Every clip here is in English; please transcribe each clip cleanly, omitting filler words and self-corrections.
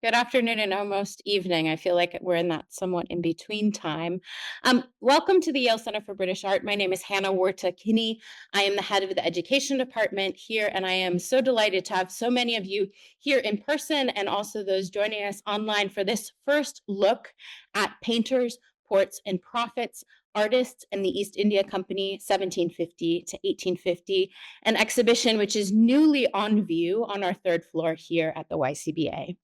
Good afternoon and almost evening. I feel like we're in that somewhat in between time. Welcome to the Yale Center for British Art. My name is Hannah Warta-Kinney. I am the head of the education department here, and I am so delighted to have so many of you here in person and also those joining us online for this first look at painters, ports, and prophets, artists and the East India Company, 1750 to 1850, an exhibition which is newly on view on our third floor here at the YCBA.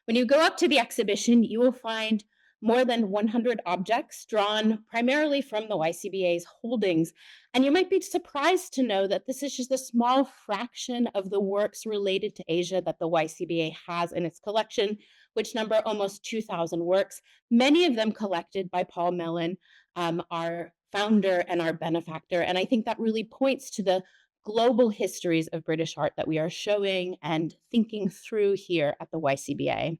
When you go up to the exhibition, you will find more than 100 objects drawn primarily from the YCBA's holdings. And you might be surprised to know that this is just a small fraction of the works related to Asia that the YCBA has in its collection, which number almost 2,000 works, many of them collected by Paul Mellon, our founder and our benefactor. And I think that really points to the global histories of British art that we are showing and thinking through here at the YCBA.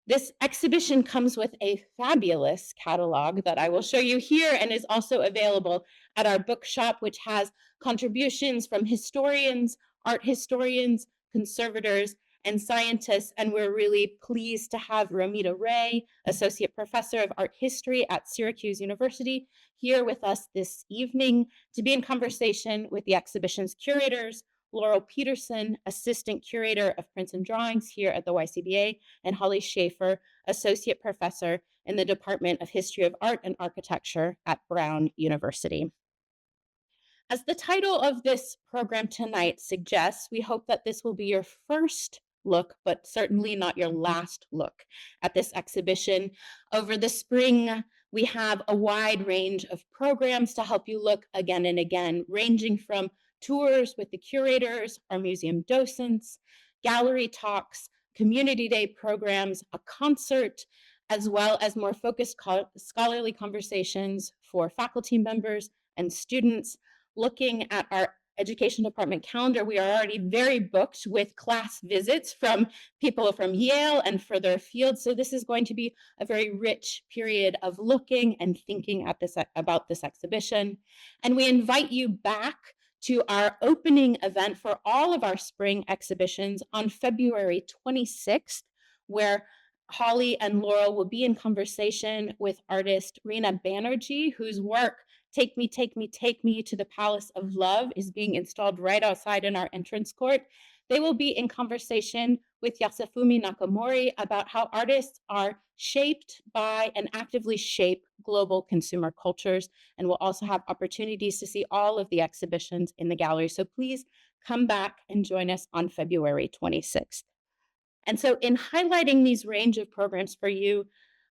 This exhibition comes with a fabulous catalog that I will show you here and is also available at our bookshop, which has contributions from historians, art historians, conservators, and scientists. And we're really pleased to have Romita Ray, Associate Professor of Art History at Syracuse University, here with us this evening to be in conversation with the exhibition's curators, Laurel Peterson, Assistant Curator of Prints and Drawings here at the YCBA, and Holly Shaffer, Associate Professor in the Department of History of Art and Architecture at Brown University. As the title of this program tonight suggests, we hope that this will be your first look, but certainly not your last look at this exhibition. Over the spring, we have a wide range of programs to help you look again and again, ranging from tours with the curators, our museum docents, gallery talks, community day programs, a concert, as well as more focused scholarly conversations for faculty members and students. Looking at our education department calendar, we are already very booked with class visits from people from Yale and further afield. So this is going to be a very rich period of looking and thinking at this about this exhibition. And we invite you back to our opening event for all of our spring exhibitions on February 26th, where Holly and Laurel will be in conversation with artist Reena Banerjee, whose work Take Me, Take Me, Take Me to the Palace of Love is being installed right outside in our entrance court. They will be in conversation with Yasufumi Nakamori about how artists are shaped by and actively shape global consumer cultures. And we'll also have opportunities to see all of the exhibitions in the gallery. So please come back and join us on February 26th. And so in highlighting these range of programs for you,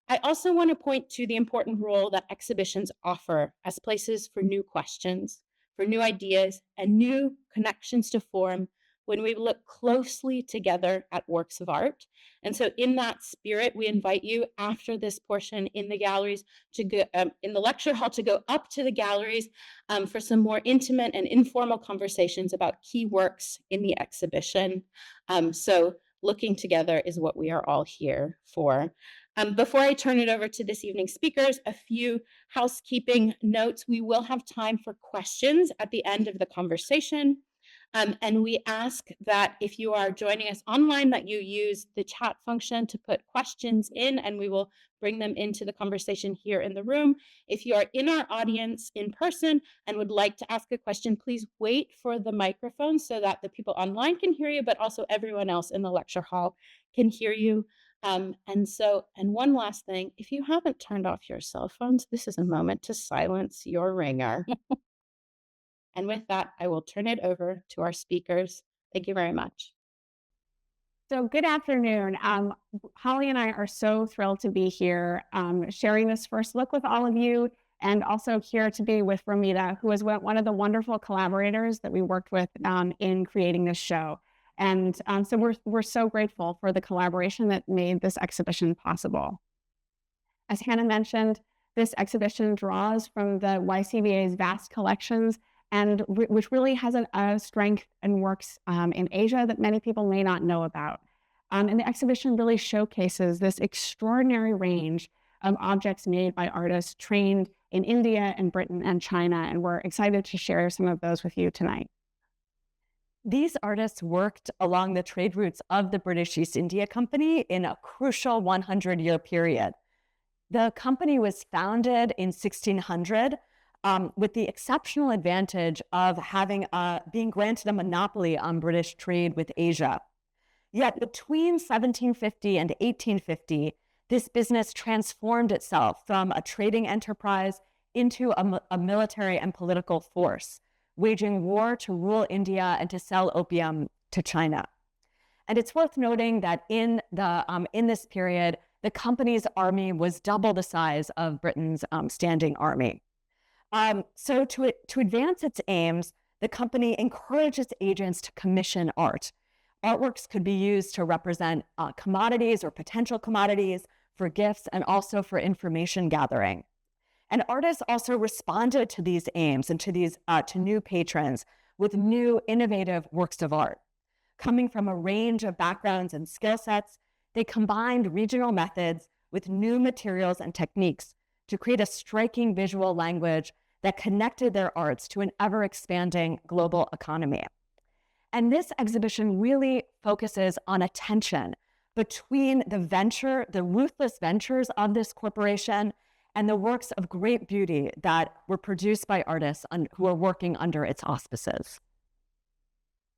I also want to point to the important role that exhibitions offer as places for new questions, for new ideas, and new connections to form when we look closely together at works of art. And so in that spirit, we invite you after this portion in the galleries to go, in the lecture hall, to go up to the galleries for some more intimate and informal conversations about key works in the exhibition. So looking together is what we are all here for. Before I turn it over to this evening's speakers, a few housekeeping notes. We will have time for questions at the end of the conversation. And we ask that if you are joining us online, that you use the chat function to put questions in, and we will bring them into the conversation here in the room. If you are in our audience in person and would like to ask a question, please wait for the microphone so that the people online can hear you, but also everyone else in the lecture hall can hear you. And one last thing, if you haven't turned off your cell phones, this is a moment to silence your ringer. And with that, I will turn it over to our speakers. Thank you very much. So good afternoon. Holly and I are so thrilled to be here sharing this first look with all of you, and also here to be with Romita, who is one of the wonderful collaborators that we worked with in creating this show. And so we're so grateful for the collaboration that made this exhibition possible. As Hannah mentioned, this exhibition draws from the YCBA's vast collections, and which really has a strength and works in Asia that many people may not know about. And the exhibition really showcases this extraordinary range of objects made by artists trained in India and Britain and China, and we're excited to share some of those with you tonight. These artists worked along the trade routes of the British East India Company in a crucial 100-year period. The company was founded in 1600 with the exceptional advantage of being granted a monopoly on British trade with Asia. Yet between 1750 and 1850, this business transformed itself from a trading enterprise into a military and political force, waging war to rule India and to sell opium to China. And it's worth noting that in this period, the company's army was double the size of Britain's standing army. So to advance its aims, the company encouraged its agents to commission art. Artworks could be used to represent commodities or potential commodities, for gifts, and also for information gathering. And artists also responded to these aims and to new patrons with new innovative works of art. Coming from a range of backgrounds and skill sets, they combined regional methods with new materials and techniques to create a striking visual language that connected their arts to an ever-expanding global economy. And this exhibition really focuses on a tension between the ruthless ventures of this corporation and the works of great beauty that were produced by artists who are working under its auspices.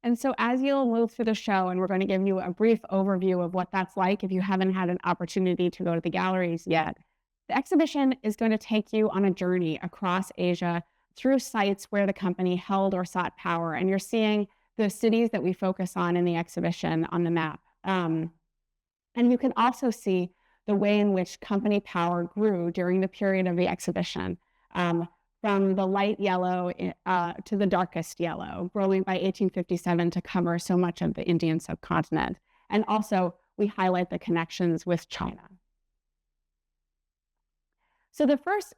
And so as you'll move through the show, and we're going to give you a brief overview of what that's like if you haven't had an opportunity to go to the galleries yet, the exhibition is going to take you on a journey across Asia through sites where the company held or sought power. And you're seeing the cities that we focus on in the exhibition on the map. And you can also see the way in which company power grew during the period of the exhibition, from the light yellow to the darkest yellow, growing by 1857 to cover so much of the Indian subcontinent. And also, we highlight the connections with China. So the first,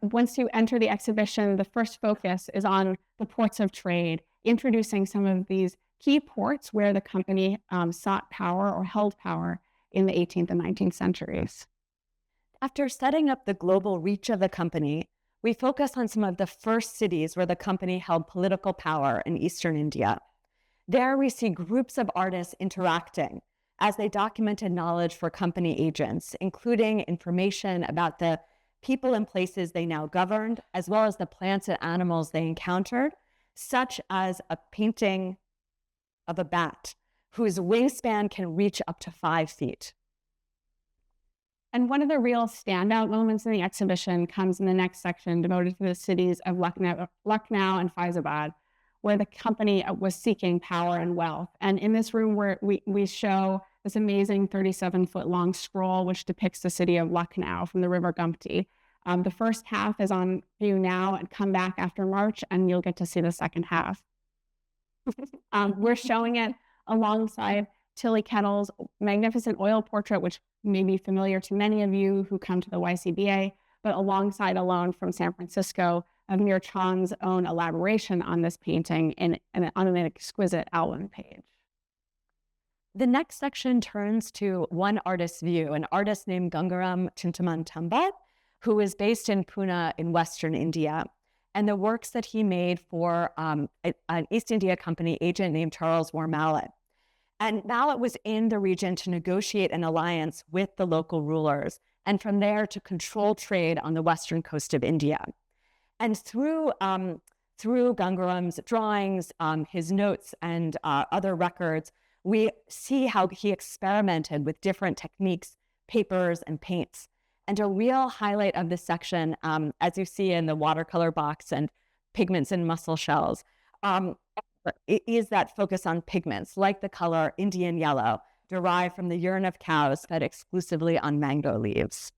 once you enter the exhibition, the first focus is on the ports of trade, introducing some of these key ports where the company sought power or held power in the 18th and 19th centuries. After setting up the global reach of the company, we focus on some of the first cities where the company held political power in Eastern India. There we see groups of artists interacting as they documented knowledge for company agents, including information about the people and places they now governed, as well as the plants and animals they encountered, such as a painting of a bat whose wingspan can reach up to 5 feet. And one of the real standout moments in the exhibition comes in the next section devoted to the cities of Lucknow and Faizabad, where the company was seeking power and wealth. And in this room, where we show this amazing 37-foot long scroll, which depicts the city of Lucknow from the River Gumti. The first half is on view now, and come back after March, and you'll get to see the second half. We're showing it alongside Tilly Kettle's magnificent oil portrait, which may be familiar to many of you who come to the YCBA, but alongside a loan from San Francisco of Mir Chand's own elaboration on this painting on an exquisite album page. The next section turns to one artist's view, an artist named Gangaram Chintamantamba, who is based in Pune in Western India, and the works that he made for an East India Company agent named Charles War Mallet. And Mallet was in the region to negotiate an alliance with the local rulers, and from there to control trade on the western coast of India. And through Gangaram's drawings, his notes, and other records, we see how he experimented with different techniques, papers, and paints. And a real highlight of this section, as you see in the watercolor box and pigments and mussel shells, is that focus on pigments, like the color Indian yellow, derived from the urine of cows fed exclusively on mango leaves.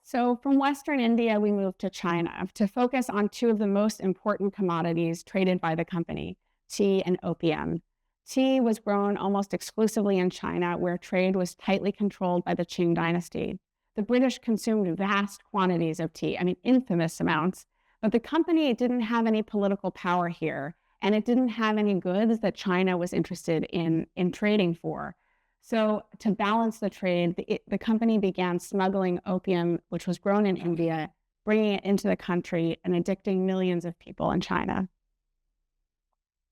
So from Western India, we move to China to focus on two of the most important commodities traded by the company, tea and opium. Tea was grown almost exclusively in China, where trade was tightly controlled by the Qing dynasty. The British consumed vast quantities of tea, infamous amounts, but the company didn't have any political power here, and it didn't have any goods that China was interested in trading for. So to balance the trade, the company began smuggling opium, which was grown in India, bringing it into the country and addicting millions of people in China.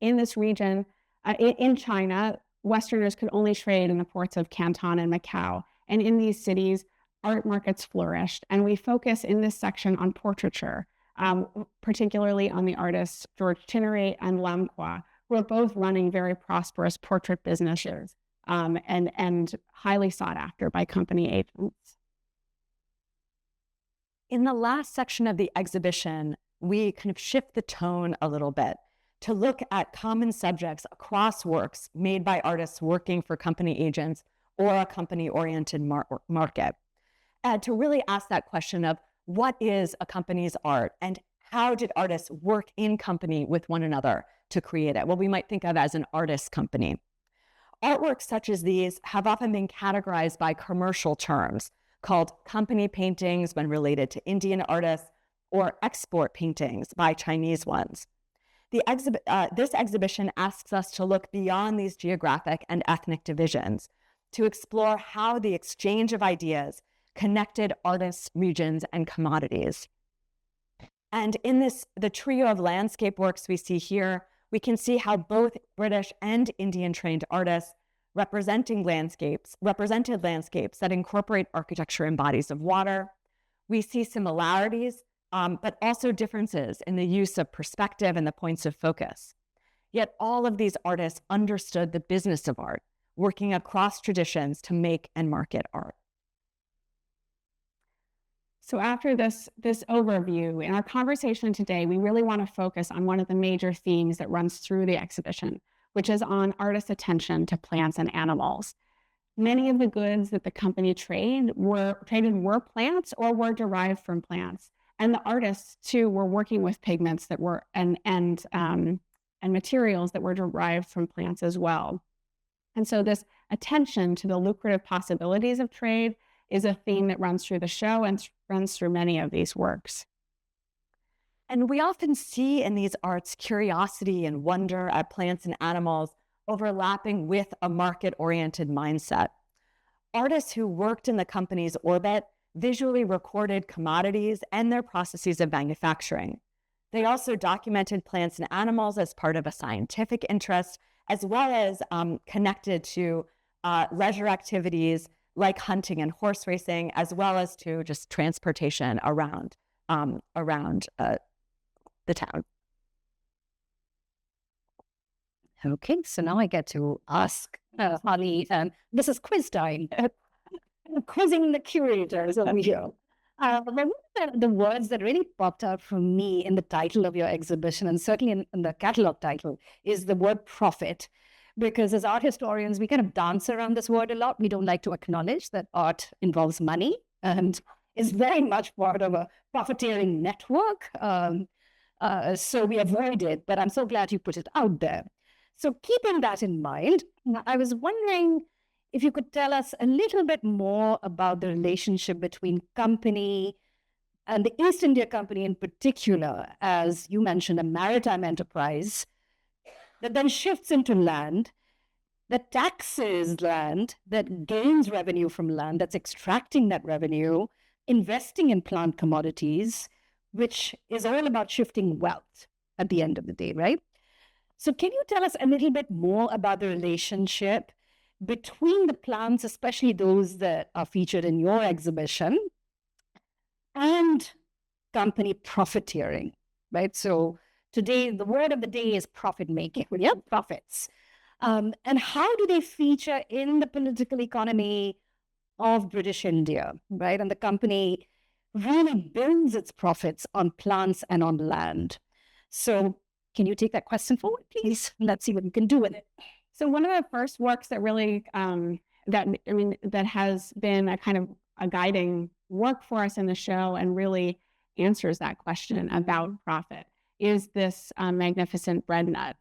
in this region, in China, Westerners could only trade in the ports of Canton and Macau. And in these cities, art markets flourished. And we focus in this section on portraiture, particularly on the artists George Tinnery and Lam Qua, who are both running very prosperous portrait businesses and highly sought after by company agents. In the last section of the exhibition, we kind of shift the tone a little bit to look at common subjects across works made by artists working for company agents or a company-oriented market. And to really ask that question of what is a company's art and how did artists work in company with one another to create it? What we might think of as an artist company. Artworks such as these have often been categorized by commercial terms called company paintings when related to Indian artists or export paintings by Chinese ones. This exhibition asks us to look beyond these geographic and ethnic divisions to explore how the exchange of ideas connected artists, regions, and commodities. And in the trio of landscape works we see here, we can see how both British and Indian trained artists represented landscapes that incorporate architecture and bodies of water. We see similarities, but also differences in the use of perspective and the points of focus. Yet all of these artists understood the business of art, working across traditions to make and market art. So after this overview, in our conversation today, we really want to focus on one of the major themes that runs through the exhibition, which is on artists' attention to plants and animals. Many of the goods that the company traded were plants or were derived from plants. And the artists, too, were working with pigments that were and materials that were derived from plants as well. And so this attention to the lucrative possibilities of trade is a theme that runs through the show and runs through many of these works. And we often see in these arts curiosity and wonder at plants and animals overlapping with a market-oriented mindset. Artists who worked in the company's orbit visually recorded commodities and their processes of manufacturing. They also documented plants and animals as part of a scientific interest, as well as connected to leisure activities like hunting and horse racing, as well as to just transportation around the town. Okay, so now I get to ask Holly, this is quiz time, quizzing the curators over here. One of the words that really popped out for me in the title of your exhibition, and certainly in the catalog title, is the word profit. Because as art historians, we kind of dance around this word a lot. We don't like to acknowledge that art involves money and is very much part of a profiteering network. So we avoid it, but I'm so glad you put it out there. So keeping that in mind, I was wondering if you could tell us a little bit more about the relationship between company and the East India Company in particular, as you mentioned, a maritime enterprise that then shifts into land, that taxes land, that gains revenue from land, that's extracting that revenue, investing in plant commodities, which is all about shifting wealth at the end of the day, right? So can you tell us a little bit more about the relationship between the plants, especially those that are featured in your exhibition, and company profiteering, right? So today, the word of the day is profit making, yeah, profits. And how do they feature in the political economy of British India, right? And the company really builds its profits on plants and on land. So can you take that question forward, please? Let's see what you can do with it. So one of the first works that really, that has been a kind of a guiding work for us in the show and really answers that question about profit is this magnificent bread nut,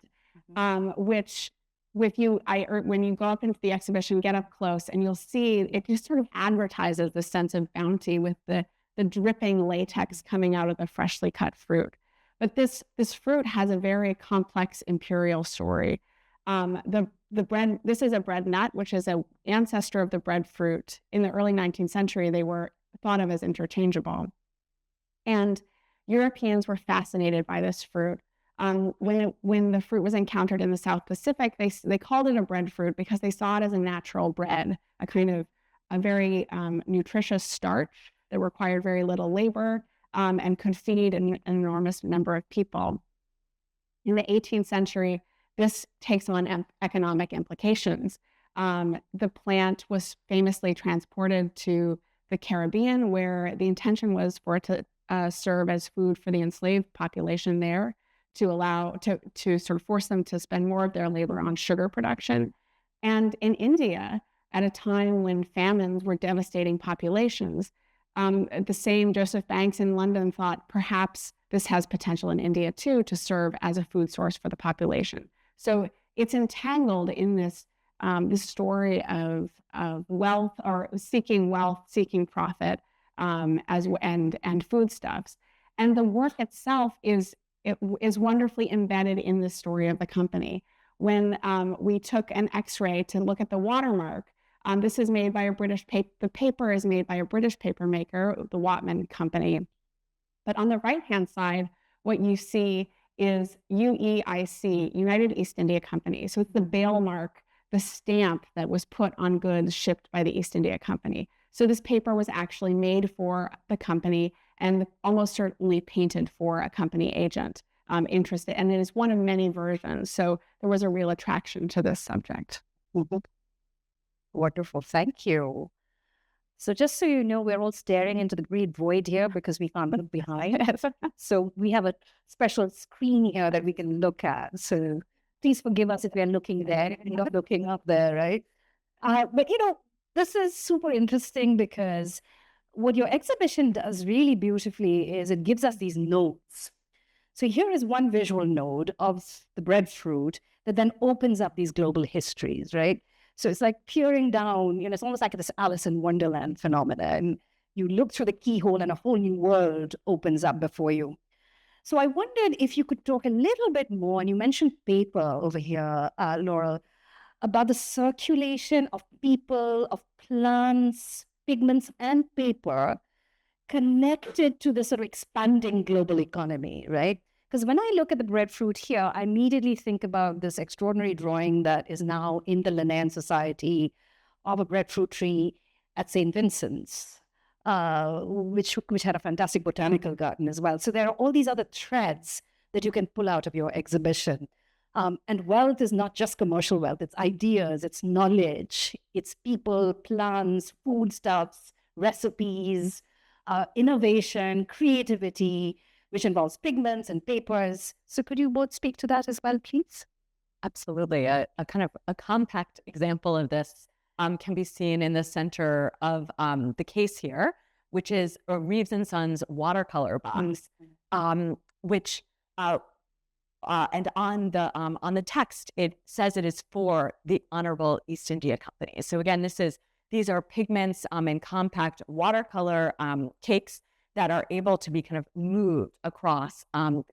which when you go up into the exhibition, get up close and you'll see it just sort of advertises the sense of bounty with the dripping latex coming out of the freshly cut fruit. But this fruit has a very complex imperial story. This is a bread nut, which is an ancestor of the breadfruit. In the early 19th century, they were thought of as interchangeable. And Europeans were fascinated by this fruit When the fruit was encountered in the South Pacific, they called it a breadfruit because they saw it as a natural bread, a very nutritious starch that required very little labor and could feed an enormous number of people. In the 18th century, this takes on economic implications. The plant was famously transported to the Caribbean, where the intention was for it to serve as food for the enslaved population there, to sort of force them to spend more of their labor on sugar production. And in India, at a time when famines were devastating populations, the same Joseph Banks in London thought perhaps this has potential in India too to serve as a food source for the population. So it's entangled in this story of wealth, or seeking wealth, seeking profit, and foodstuffs. And the work itself is wonderfully embedded in the story of the company. When we took an X-ray to look at the watermark, this is made by a the paper is made by a British paper maker, the Watman Company. But on the right-hand side, what you see is UEIC, United East India Company. So it's the bail mark, the stamp that was put on goods shipped by the East India Company. So this paper was actually made for the company and almost certainly painted for a company agent interested. And it is one of many versions. So there was a real attraction to this subject. Mm-hmm. Wonderful. Thank you. So just so you know, we're all staring into the great void here because we can't look behind. So we have a special screen here that we can look at. So please forgive us if we're looking there and not looking up there, right? But, this is super interesting because what your exhibition does really beautifully is it gives us these nodes. So here is one visual node of the breadfruit that then opens up these global histories, right? So it's like peering down, it's almost like this Alice in Wonderland phenomenon. You look through the keyhole and a whole new world opens up before you. So I wondered if you could talk a little bit more, and you mentioned paper over here, Laurel, about the circulation of people, of plants, pigments, and paper connected to the sort of expanding global economy, right? Because when I look at the breadfruit here, I immediately think about this extraordinary drawing that is now in the Linnean Society of a breadfruit tree at St. Vincent's, which had a fantastic botanical garden as well. So there are all these other threads that you can pull out of your exhibition. And wealth is not just commercial wealth, it's ideas, it's knowledge, it's people, plants, foodstuffs, recipes, innovation, creativity, which involves pigments and papers. So could you both speak to that as well, please? Absolutely. A kind of a compact example of this can be seen in the center of the case here, which is a Reeves and Sons watercolor box, which and on the text it says it is for the Honorable East India Company. So again, these are pigments in compact watercolor cakes that are able to be kind of moved across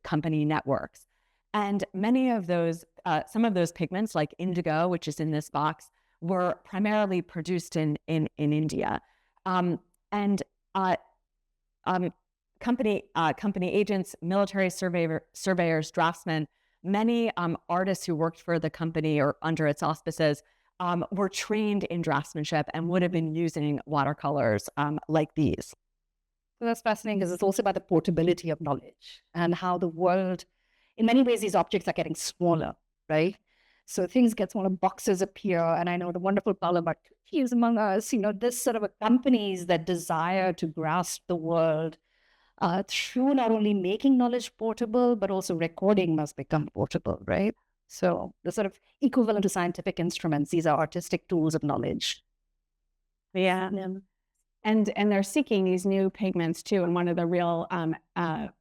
company networks. And many of those, some of those pigments, like indigo, which is in this box, were primarily produced in India. Company agents, military surveyors, draftsmen, many artists who worked for the company or under its auspices were trained in draftsmanship and would have been using watercolors like these. So that's fascinating because it's also about the portability of knowledge and how the world, in many ways, these objects are getting smaller, right? So things get smaller, boxes appear, and I know the wonderful Paula Bartucci among us, this sort of accompanies that desire to grasp the world through not only making knowledge portable, but also recording must become portable, right? So the sort of equivalent to scientific instruments, these are artistic tools of knowledge. Yeah. And they're seeking these new pigments too. And one of the real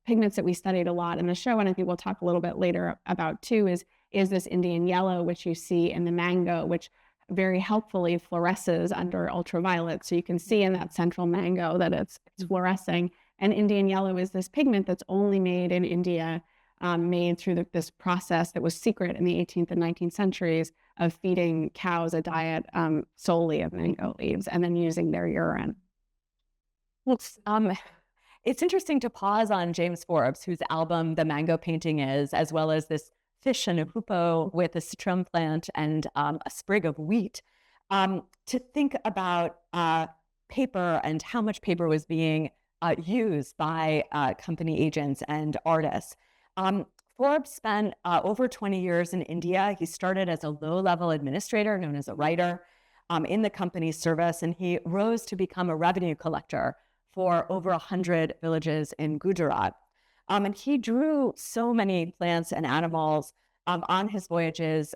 pigments that we studied a lot in the show, and I think we'll talk a little bit later about too, is this Indian yellow, which you see in the mango, which very helpfully fluoresces under ultraviolet. So you can see in that central mango that it's fluorescing. And Indian yellow is this pigment that's only made in India, made through this process that was secret in the 18th and 19th centuries of feeding cows a diet solely of mango leaves and then using their urine. It's interesting to pause on James Forbes, whose album The Mango Painting is, as well as this fish and a hoopoe with a citron plant and a sprig of wheat, to think about paper and how much paper was being used by company agents and artists. Forbes spent over 20 years in India. He started as a low-level administrator known as a writer in the company's service, and he rose to become a revenue collector for over 100 villages in Gujarat. And he drew so many plants and animals on his voyages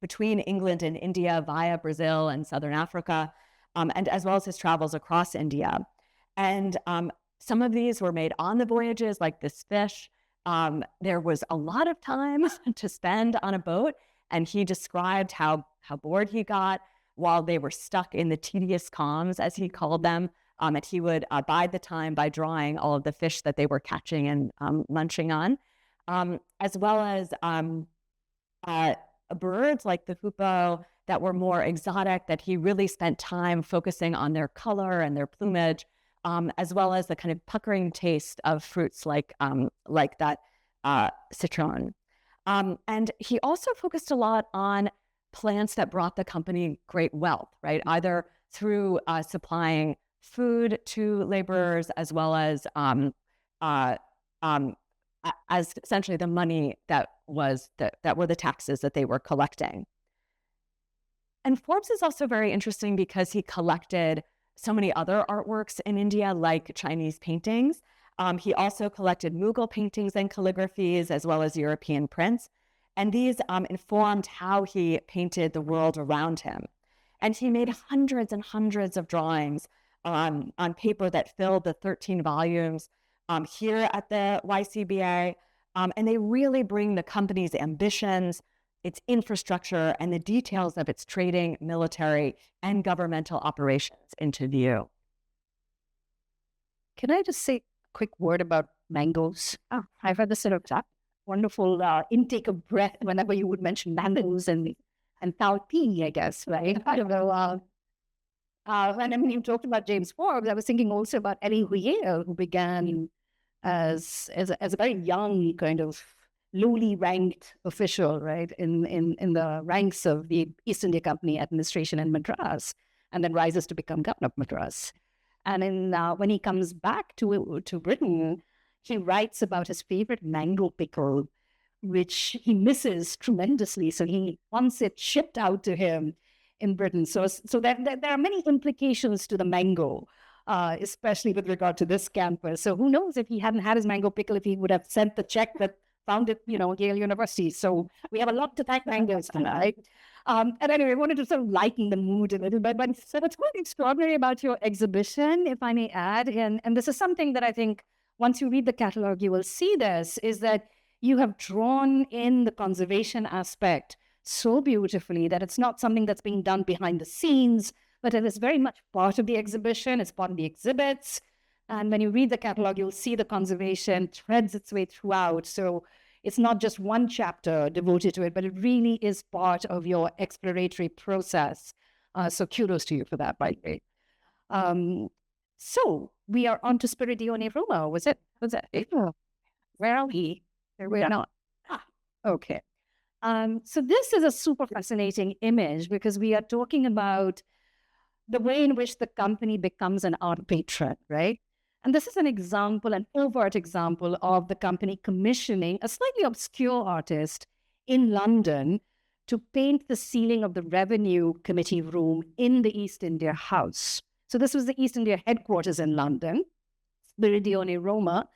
between England and India via Brazil and Southern Africa, and as well as his travels across India. And some of these were made on the voyages, like this fish. There was a lot of time to spend on a boat, and he described how bored he got while they were stuck in the tedious calms, as he called them. And he would bide the time by drawing all of the fish that they were catching and munching on, as well as birds like the hoopoe that were more exotic, that he really spent time focusing on their color and their plumage, as well as the kind of puckering taste of fruits like that citron. And he also focused a lot on plants that brought the company great wealth, right? Either through supplying food to laborers, as well as essentially the money that were the taxes that they were collecting. And Forbes is also very interesting because he collected so many other artworks in India, like Chinese paintings. He also collected Mughal paintings and calligraphies, as well as European prints. And these informed how he painted the world around him. And he made hundreds and hundreds of drawings on paper that filled the 13 volumes here at the YCBA. And they really bring the company's ambitions, its infrastructure, and the details of its trading, military, and governmental operations into view. Can I just say a quick word about mangoes? I've had this sort of wonderful intake of breath whenever you would mention mangoes and talpi, I guess, right? I don't know. When you talked about James Forbes, I was thinking also about Elie Riel, who began as a very young kind of lowly ranked official, right, in the ranks of the East India Company administration in Madras, and then rises to become governor of Madras. And when he comes back to Britain, he writes about his favorite mango pickle, which he misses tremendously. So he wants it shipped out to him in Britain. So there are many implications to the mango, especially with regard to this campus. So who knows, if he hadn't had his mango pickle, if he would have sent the check that found it, Yale University. So we have a lot to thank mangoes tonight. And anyway, I wanted to sort of lighten the mood a little bit. But what's quite extraordinary about your exhibition, if I may add, and this is something that I think once you read the catalog, you will see this, is that you have drawn in the conservation aspect so beautifully that it's not something that's being done behind the scenes, but it is very much part of the exhibition. It's part of the exhibits. And when you read the catalog, you'll see the conservation threads its way throughout. So it's not just one chapter devoted to it, but it really is part of your exploratory process. So kudos to you for that, by the way. So we are on to Spiridione Roma. Was it? Where are we? We are not. Okay. So this is a super fascinating image because we are talking about the way in which the company becomes an art patron, right? And this is an example, an overt example of the company commissioning a slightly obscure artist in London to paint the ceiling of the Revenue Committee room in the East India House. So this was the East India headquarters in London, Spiridione Roma.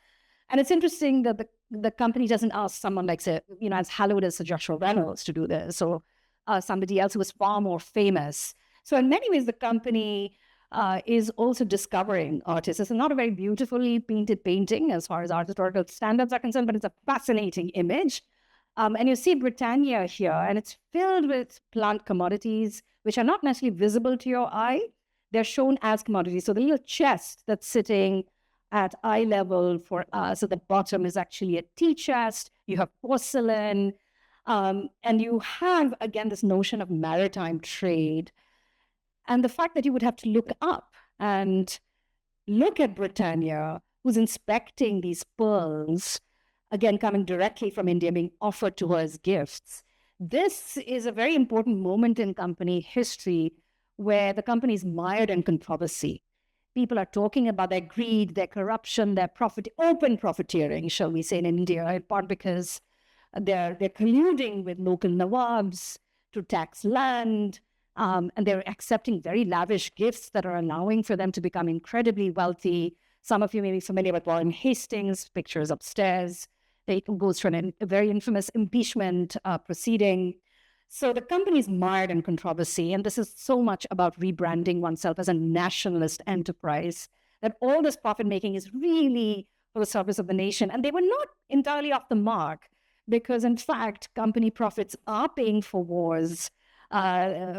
And it's interesting that the company doesn't ask someone like, say, as hallowed as Sir Joshua Reynolds to do this, or somebody else who was far more famous. So in many ways, the company is also discovering artists. It's not a very beautifully painted painting as far as art historical standards are concerned, but it's a fascinating image. And you see Britannia here, and it's filled with plant commodities, which are not necessarily visible to your eye. They're shown as commodities. So the little chest that's sitting at eye level for us at the bottom is actually a tea chest. You have porcelain, and you have, again, this notion of maritime trade. And the fact that you would have to look up and look at Britannia who's inspecting these pearls, again, coming directly from India, being offered to her as gifts. This is a very important moment in company history where the company is mired in controversy. People are talking about their greed, their corruption, their open profiteering, shall we say, in India, in part because they're colluding with local nawabs to tax land, and they're accepting very lavish gifts that are allowing for them to become incredibly wealthy. Some of you may be familiar with Warren Hastings, pictures upstairs. It goes through a very infamous impeachment proceeding. So the company is mired in controversy, and this is so much about rebranding oneself as a nationalist enterprise, that all this profit-making is really for the service of the nation. And they were not entirely off the mark, because in fact, company profits are paying for wars,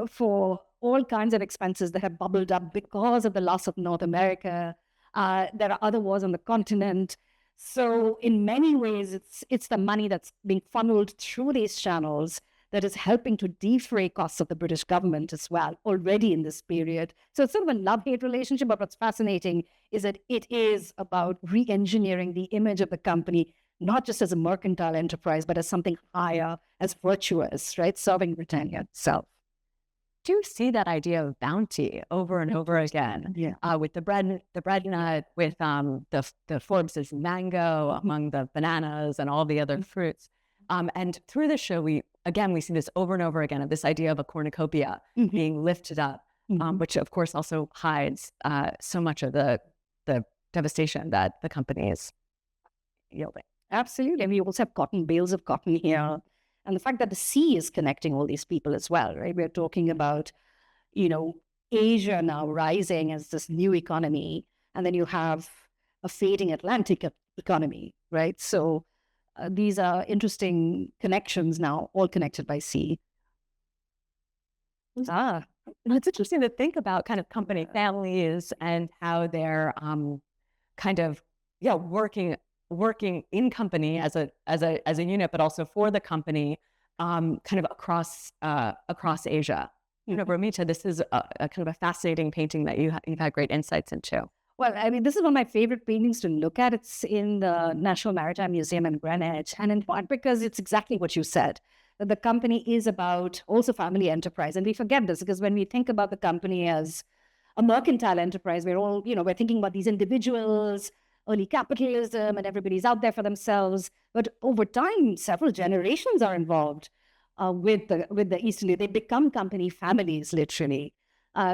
for all kinds of expenses that have bubbled up because of the loss of North America. There are other wars on the continent. So in many ways, it's the money that's being funneled through these channels that is helping to defray costs of the British government as well, already in this period. So it's sort of a love-hate relationship, but what's fascinating is that it is about re-engineering the image of the company, not just as a mercantile enterprise, but as something higher, as virtuous, right, serving Britannia itself. Do you see that idea of bounty over and over again? Yeah. With the bread nut, with the Forbes' mango, among the bananas and all the other fruits. And through the show, we see this over and over again of this idea of a cornucopia being lifted up, which of course also hides so much of the devastation that the company is yielding. Absolutely. And we also have cotton, bales of cotton here. And the fact that the sea is connecting all these people as well, right? We're talking about, Asia now rising as this new economy. And then you have a fading Atlantic economy, right? So these are interesting connections now, all connected by sea. It's interesting to think about kind of company families and how they're working in company as a unit, but also for the company, kind of across Asia. Romita, this is a kind of a fascinating painting that you've had great insights into. Well, I mean, this is one of my favorite paintings to look at. It's in the National Maritime Museum in Greenwich, and in part because it's exactly what you said, that the company is about also family enterprise. And we forget this because when we think about the company as a mercantile enterprise, we're all, we're thinking about these individuals, early capitalism, and everybody's out there for themselves. But over time, several generations are involved with the East India. They become company families, literally.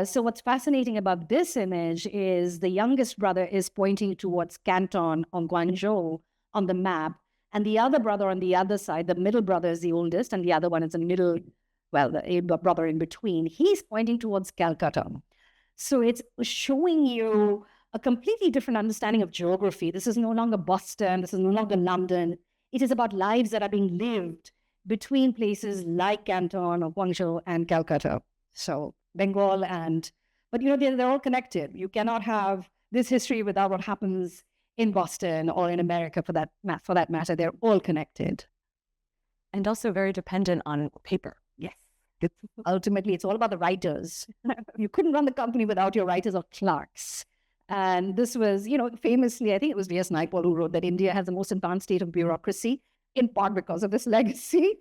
So what's fascinating about this image is the youngest brother is pointing towards Canton or Guangzhou on the map, and the other brother on the other side, the middle brother is the oldest, and the other one is the brother in between. He's pointing towards Calcutta. So it's showing you a completely different understanding of geography. This is no longer Boston. This is no longer London. It is about lives that are being lived between places like Canton or Guangzhou and Calcutta. So Bengal but they're all connected. You cannot have this history without what happens in Boston or in America for that matter. They're all connected. And also very dependent on paper. Yes. Ultimately, it's all about the writers. You couldn't run the company without your writers or clerks. And this was, famously, I think it was V.S. Naipaul who wrote that India has the most advanced state of bureaucracy, in part because of this legacy.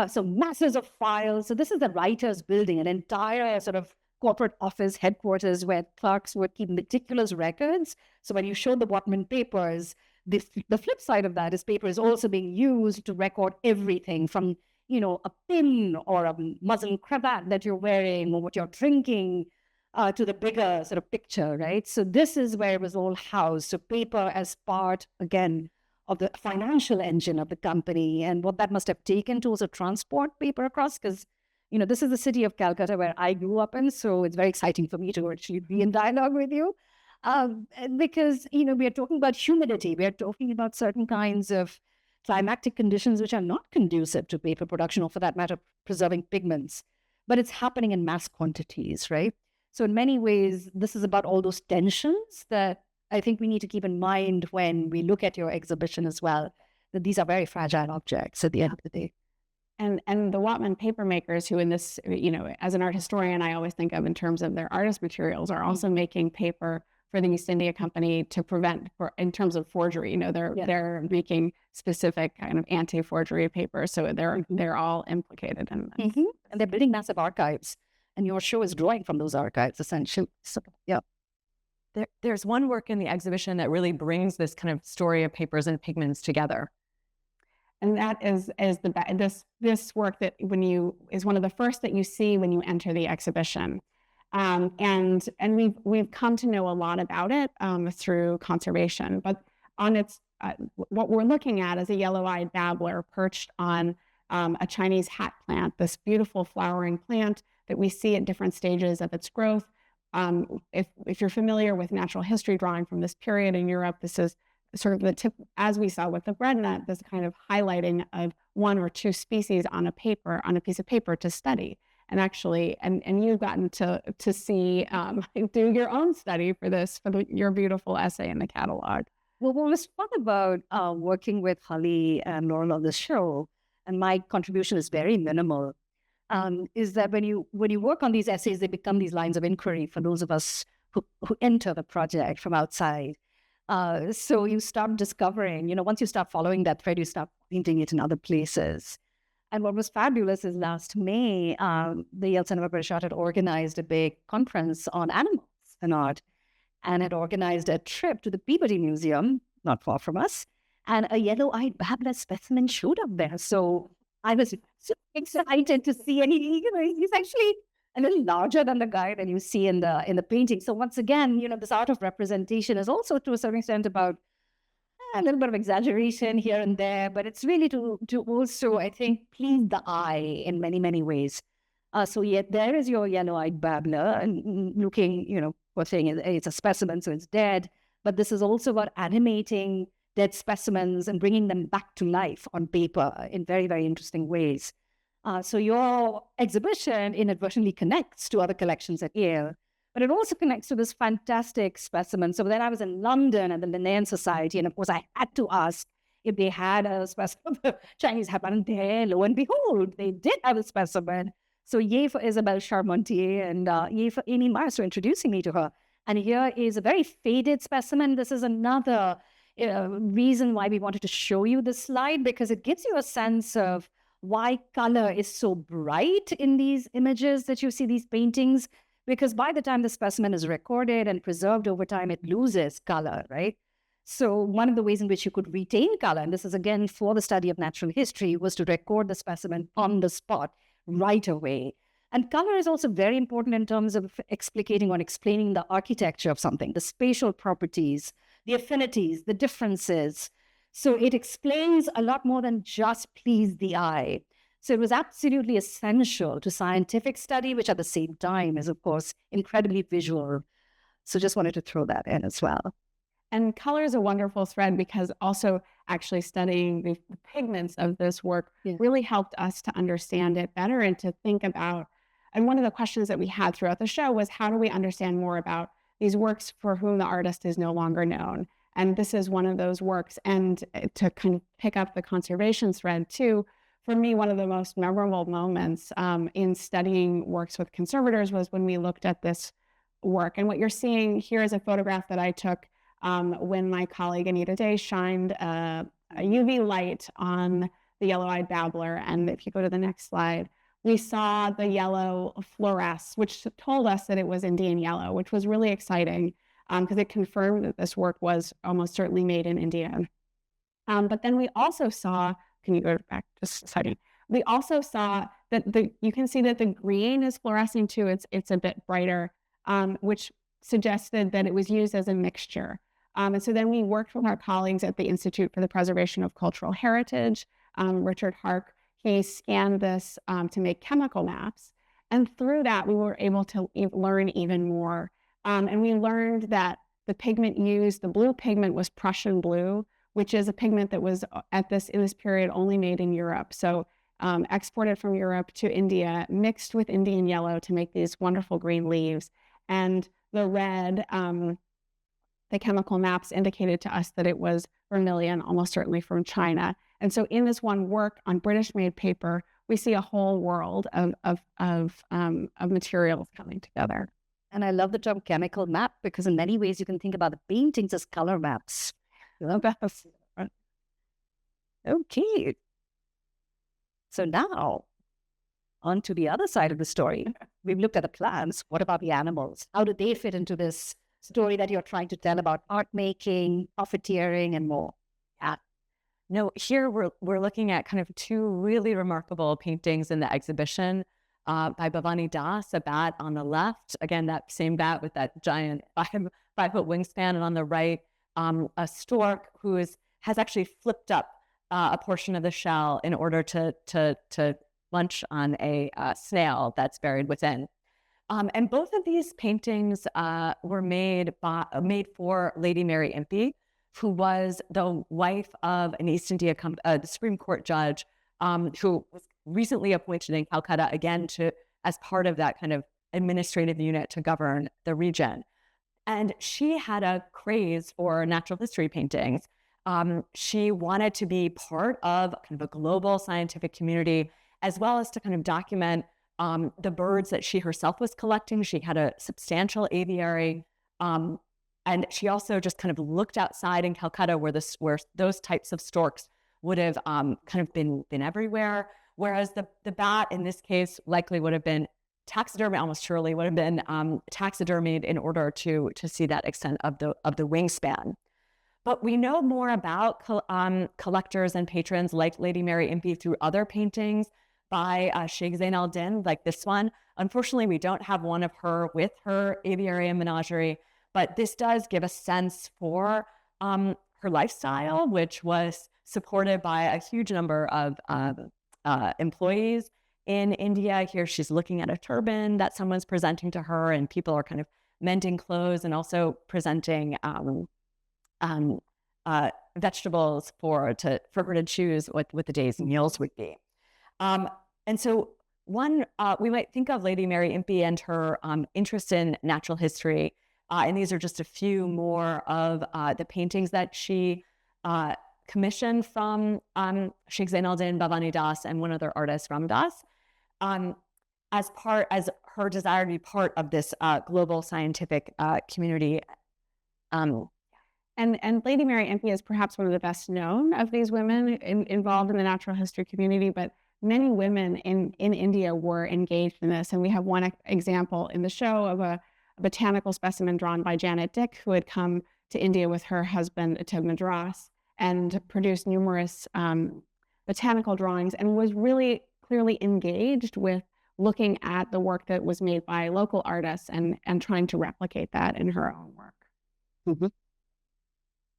So masses of files. So this is the writers building an entire sort of corporate office headquarters where clerks would keep meticulous records. So when you show the Whatman papers, the flip side of that is paper is also being used to record everything from, a pin or a muslin cravat that you're wearing or what you're drinking, to the bigger sort of picture, right? So this is where it was all housed. So paper as part, again, of the financial engine of the company, and what that must have taken to also transport paper across, because, this is the city of Calcutta where I grew up in, so it's very exciting for me to actually be in dialogue with you, because, we are talking about humidity. We are talking about certain kinds of climatic conditions which are not conducive to paper production, or for that matter, preserving pigments, but it's happening in mass quantities, right? So in many ways, this is about all those tensions that I think we need to keep in mind when we look at your exhibition as well, that these are very fragile objects at the end of the day. And the Whatman paper makers, who in this, as an art historian, I always think of in terms of their artist materials, are also making paper for the East India Company to prevent, in terms of forgery. They're making specific kind of anti-forgery papers, so they're all implicated in this. And they're building massive archives, and your show is drawing from those archives, essentially. So, yeah. There's one work in the exhibition that really brings this kind of story of papers and pigments together. And that is this work that is one of the first that you see when you enter the exhibition. And we've come to know a lot about it through conservation. But on what we're looking at is a yellow-eyed babbler perched on a Chinese hat plant, this beautiful flowering plant that we see at different stages of its growth. If you're familiar with natural history drawing from this period in Europe, this is sort of the tip, as we saw with the bread net, this kind of highlighting of one or two species on a piece of paper to study. And actually, and you've gotten to see, do your own study for your beautiful essay in the catalog. Well, what was fun about working with Holly and Laurel on the show, and my contribution is very minimal, is that when you work on these essays, they become these lines of inquiry for those of us who enter the project from outside. So you start discovering, once you start following that thread, you start painting it in other places. And what was fabulous is last May, the Yale Center for British Art had organized a big conference on animals and art, and had organized a trip to the Peabody Museum, not far from us, and a yellow-eyed babbler specimen showed up there. So I was so excited to see, and he's actually a little larger than the guy that you see in the painting. So once again, this art of representation is also to a certain extent about a little bit of exaggeration here and there, but it's really to also, I think, please the eye in many, many ways. So yet there is your yellow-eyed babbler, and looking, poor thing, it's a specimen, so it's dead. But this is also about animating dead specimens and bringing them back to life on paper in very, very interesting ways. So your exhibition inadvertently connects to other collections at Yale, but it also connects to this fantastic specimen. So then I was in London at the Linnean Society, and of course I had to ask if they had a specimen of Chinese hairpin, and there, lo and behold, they did have a specimen. So yay for Isabelle Charmontier, and yay for Amy Myers for introducing me to her. And here is a very faded specimen. This is another reason why we wanted to show you this slide, because it gives you a sense of why color is so bright in these images that you see, these paintings, because by the time the specimen is recorded and preserved over time, it loses color, right? So one of the ways in which you could retain color, and this is again for the study of natural history, was to record the specimen on the spot right away. And color is also very important in terms of explicating or explaining the architecture of something, the spatial properties, the affinities, the differences. So it explains a lot more than just please the eye. So it was absolutely essential to scientific study, which at the same time is, of course, incredibly visual. So just wanted to throw that in as well. And color is a wonderful thread, because also actually studying the pigments of this work really helped us to understand it better and to think about. And one of the questions that we had throughout the show was, how do we understand more about these works for whom the artist is no longer known? And this is one of those works. And to kind of pick up the conservation thread too, for me, one of the most memorable moments in studying works with conservators was when we looked at this work. And what you're seeing here is a photograph that I took when my colleague Anita Day shined a UV light on the yellow-eyed babbler. And if you go to the next slide, we saw the yellow fluoresce, which told us that it was Indian yellow, which was really exciting because it confirmed that this work was almost certainly made in India. But then we also saw, can you go back just a second? We also saw that you can see that the green is fluorescing too. It's a bit brighter, which suggested that it was used as a mixture. And so then we worked with our colleagues at the Institute for the Preservation of Cultural Heritage, Richard Hark. He scanned this to make chemical maps. And through that, we were able to learn even more. And we learned that the pigment used, the blue pigment, was Prussian blue, which is a pigment that was in this period only made in Europe. So exported from Europe to India, mixed with Indian yellow to make these wonderful green leaves. And the red, the chemical maps indicated to us that it was vermilion, almost certainly from China. And so in this one work on British-made paper, we see a whole world of materials coming together. And I love the term chemical map because in many ways you can think about the paintings as color maps. Okay. So now on to the other side of the story. We've looked at the plants. What about the animals? How do they fit into this story that you're trying to tell about art making, profiteering, and more? Yeah. No, here we're looking at kind of two really remarkable paintings in the exhibition by Bhavani Das, a bat on the left. Again, that same bat with that giant 5-foot wingspan, and on the right, a stork who has actually flipped up a portion of the shell in order to lunch on a snail that's buried within. And both of these paintings were made for Lady Mary Impey, who was the wife of an East India Supreme Court judge who was recently appointed in Calcutta, again, as part of that kind of administrative unit to govern the region. And she had a craze for natural history paintings. She wanted to be part of kind of a global scientific community, as well as to kind of document the birds that she herself was collecting. She had a substantial aviary. And she also just kind of looked outside in Calcutta where those types of storks would have kind of been everywhere. Whereas the bat in this case likely would have been taxidermy, almost surely would have been taxidermied in order to see that extent of the wingspan. But we know more about collectors and patrons like Lady Mary Impey through other paintings by Sheikh Zain al-Din, like this one. Unfortunately, we don't have one of her with her aviary and menagerie, but this does give a sense for her lifestyle, which was supported by a huge number of employees in India. Here she's looking at a turban that someone's presenting to her, and people are kind of mending clothes and also presenting vegetables for her to choose what the day's meals would be. And so we might think of Lady Mary Impey and her interest in natural history. And these are just a few more of the paintings that she commissioned from Sheikh Zain al-Din, Bhavani Das, and one other artist, Ram Das, as her desire to be part of this global scientific community. And Lady Mary Impey is perhaps one of the best known of these women involved in the natural history community, but many women in India were engaged in this. And we have one example in the show of a botanical specimen drawn by Janet Dick, who had come to India with her husband to Madras and produced numerous botanical drawings, and was really clearly engaged with looking at the work that was made by local artists and trying to replicate that in her own work. Mm-hmm.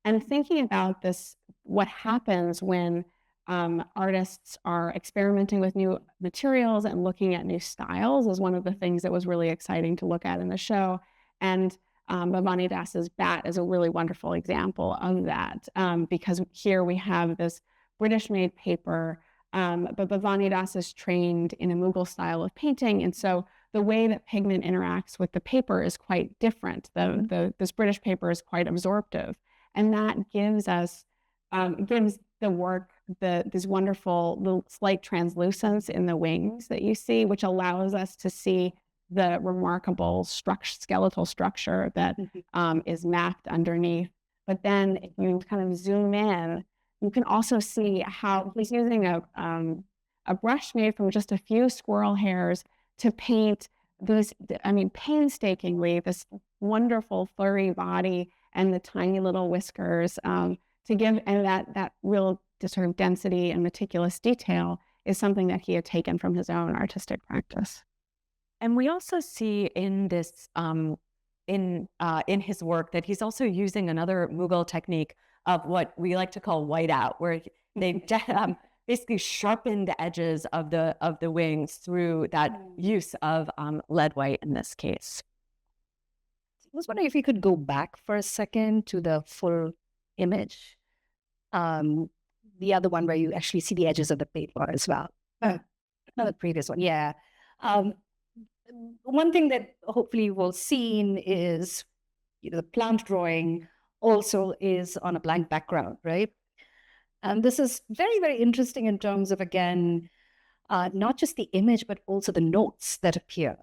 And thinking about this, what happens when artists are experimenting with new materials and looking at new styles is one of the things that was really exciting to look at in the show. And Bhavani Das's bat is a really wonderful example of that, because here we have this British-made paper, but Bhavani Das is trained in a Mughal style of painting, and so the way that pigment interacts with the paper is quite different. This British paper is quite absorptive, and that gives the work this wonderful little slight translucence in the wings that you see, which allows us to see the remarkable skeletal structure that is mapped underneath. But then if you kind of zoom in, you can also see how he's using a brush made from just a few squirrel hairs to paint painstakingly, this wonderful furry body and the tiny little whiskers to give, and that real sort of density and meticulous detail is something that he had taken from his own artistic practice. And we also see in this, in his work, that he's also using another Mughal technique of what we like to call whiteout, where they basically sharpen the edges of the wings through that use of lead white in this case. I was wondering if you could go back for a second to the full image. The other one where you actually see the edges of the paper as well. The previous one, yeah. One thing that hopefully you've all seen is, the plant drawing also is on a blank background, right? And this is very, very interesting in terms of, again, not just the image, but also the notes that appear.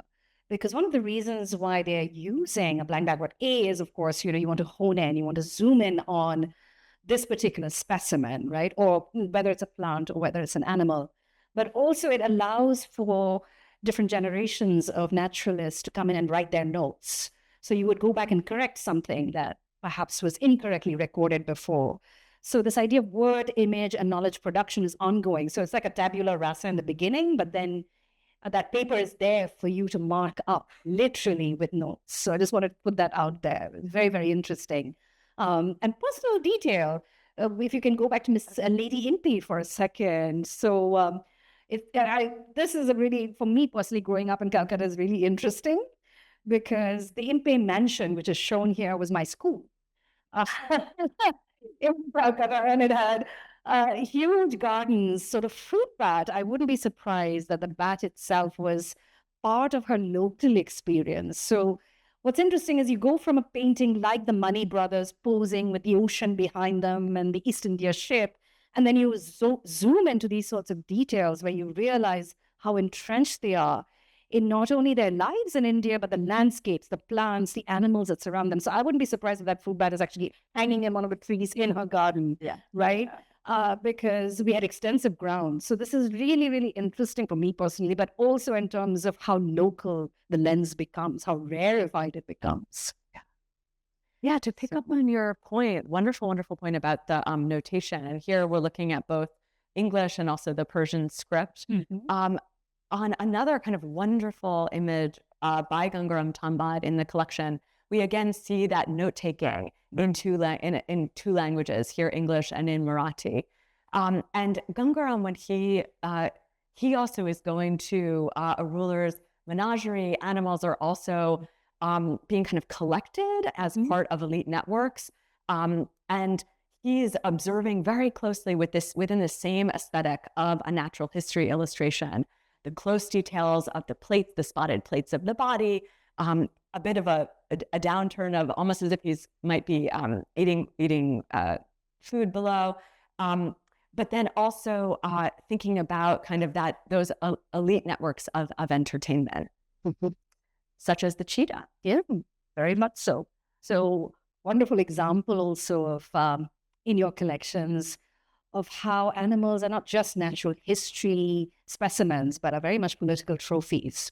because one of the reasons why they're using a blank background, A, is, of course, you want to hone in, you want to zoom in on this particular specimen, right? Or whether it's a plant or whether it's an animal. But also it allows for different generations of naturalists to come in and write their notes. So you would go back and correct something that perhaps was incorrectly recorded before. So this idea of word, image, and knowledge production is ongoing. So it's like a tabula rasa in the beginning, but then that paper is there for you to mark up literally with notes. So I just wanted to put that out there. It's very, very interesting. And personal detail, if you can go back to Miss Lady Impey for a second. So this is a really, for me personally, growing up in Calcutta is really interesting, because the Impey mansion, which is shown here, was my school. In Calcutta, and it had huge gardens, sort of fruit bat. I wouldn't be surprised that the bat itself was part of her local experience. So what's interesting is you go from a painting like the Money Brothers posing with the ocean behind them and the East India ship, and then you zoom into these sorts of details where you realize how entrenched they are in not only their lives in India, but the landscapes, the plants, the animals that surround them. So I wouldn't be surprised if that fruit bat is actually hanging in one of the trees in her garden, right? Because we had extensive grounds. So this is really, really interesting for me personally, but also in terms of how local the lens becomes, how rarefied it becomes. Yeah, to pick up on your point, wonderful, wonderful point about the notation. And here we're looking at both English and also the Persian script. On another kind of wonderful image by Gangaram Tambad in the collection, we again see that note-taking in two languages, here English and in Marathi. And Gangaram, when he also is going to a ruler's menagerie, animals are also being kind of collected as part of elite networks. And he's observing very closely within the same aesthetic of a natural history illustration, the close details of the plates, the spotted plates of the body, a bit of a downturn of almost as if he's might be eating food below, but then also thinking about kind of those elite networks of entertainment, such as the cheetah. Yeah, very much so. So wonderful example also of in your collections of how animals are not just natural history specimens, but are very much political trophies,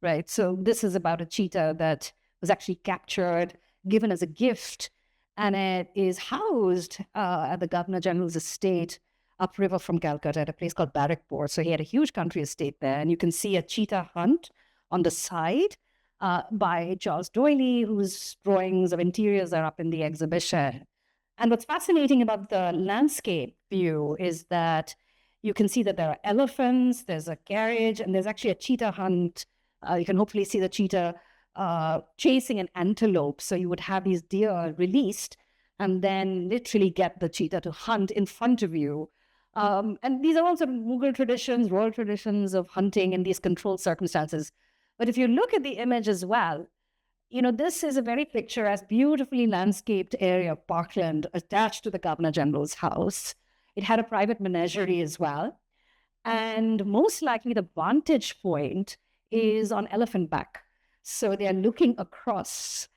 right? So this is about a cheetah that was actually captured, given as a gift, and it is housed at the Governor General's estate upriver from Calcutta at a place called Barrackpore. So he had a huge country estate there, and you can see a cheetah hunt on the side by Charles Doyley, whose drawings of interiors are up in the exhibition. And what's fascinating about the landscape view is that you can see that there are elephants, there's a carriage, and there's actually a cheetah hunt. You can hopefully see the cheetah chasing an antelope. So you would have these deer released and then literally get the cheetah to hunt in front of you. And these are all sort of Mughal traditions, royal traditions of hunting in these controlled circumstances. But if you look at the image as well, this is a very picturesque, beautifully landscaped area of parkland attached to the Governor General's house. It had a private menagerie as well. And most likely the vantage point is on elephant back. So they're looking across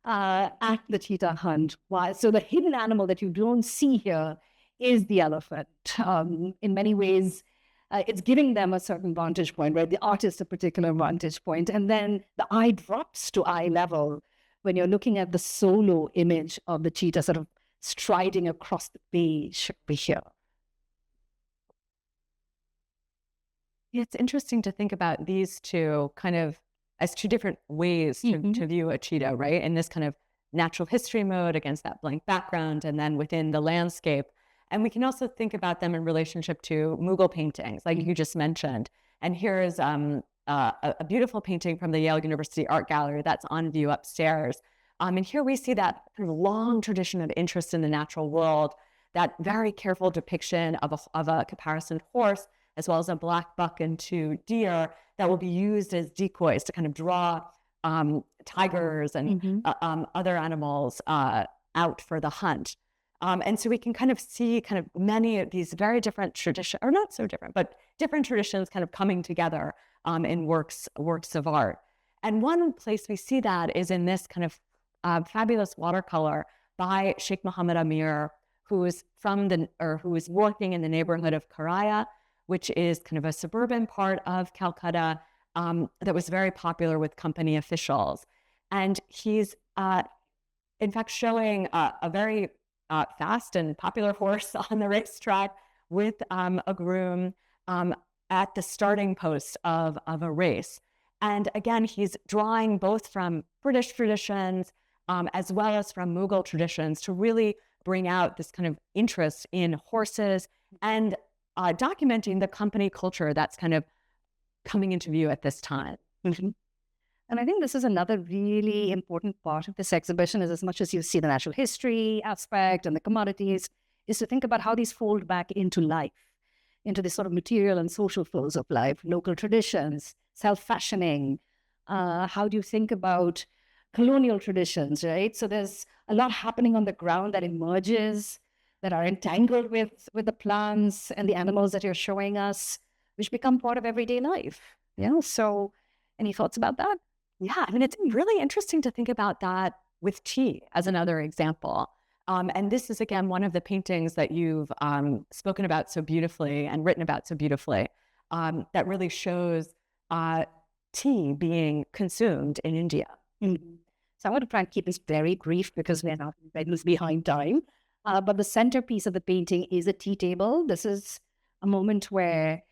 at the cheetah hunt. So the hidden animal that you don't see here is the elephant. In many ways, it's giving them a certain vantage point, right? The artist a particular vantage point. And then the eye drops to eye level when you're looking at the solo image of the cheetah sort of striding across the page over here. It's interesting to think about these two kind of as two different ways to view a cheetah, right? In this kind of natural history mode against that blank background, and then within the landscape. And we can also think about them in relationship to Mughal paintings, like you just mentioned. And here is a beautiful painting from the Yale University Art Gallery that's on view upstairs. And here we see that kind of long tradition of interest in the natural world, that very careful depiction of a caparisoned horse, as well as a black buck and two deer that will be used as decoys to kind of draw tigers and other animals out for the hunt. And so we can kind of see kind of many of these very different traditions, or not so different, but different traditions kind of coming together in works of art. And one place we see that is in this kind of fabulous watercolor by Sheikh Muhammad Amir, who is working in the neighborhood of Karaya, which is kind of a suburban part of Calcutta that was very popular with company officials. And he's, in fact, showing a very fast and popular horse on the racetrack with a groom at the starting post of a race. And again, he's drawing both from British traditions as well as from Mughal traditions to really bring out this kind of interest in horses and documenting the company culture that's kind of coming into view at this time. Mm-hmm. And I think this is another really important part of this exhibition, is as much as you see the natural history aspect and the commodities, is to think about how these fold back into life, into the sort of material and social flows of life, local traditions, self-fashioning. How do you think about colonial traditions, right? So there's a lot happening on the ground that emerges, that are entangled with the plants and the animals that you're showing us, which become part of everyday life. Yeah. So any thoughts about that? Yeah, I mean, it's really interesting to think about that with tea as another example. And this is, again, one of the paintings that you've spoken about so beautifully and written about so beautifully that really shows tea being consumed in India. Mm-hmm. So I want to try and keep this very brief because we're not behind time. But the centerpiece of the painting is a tea table. This is a moment where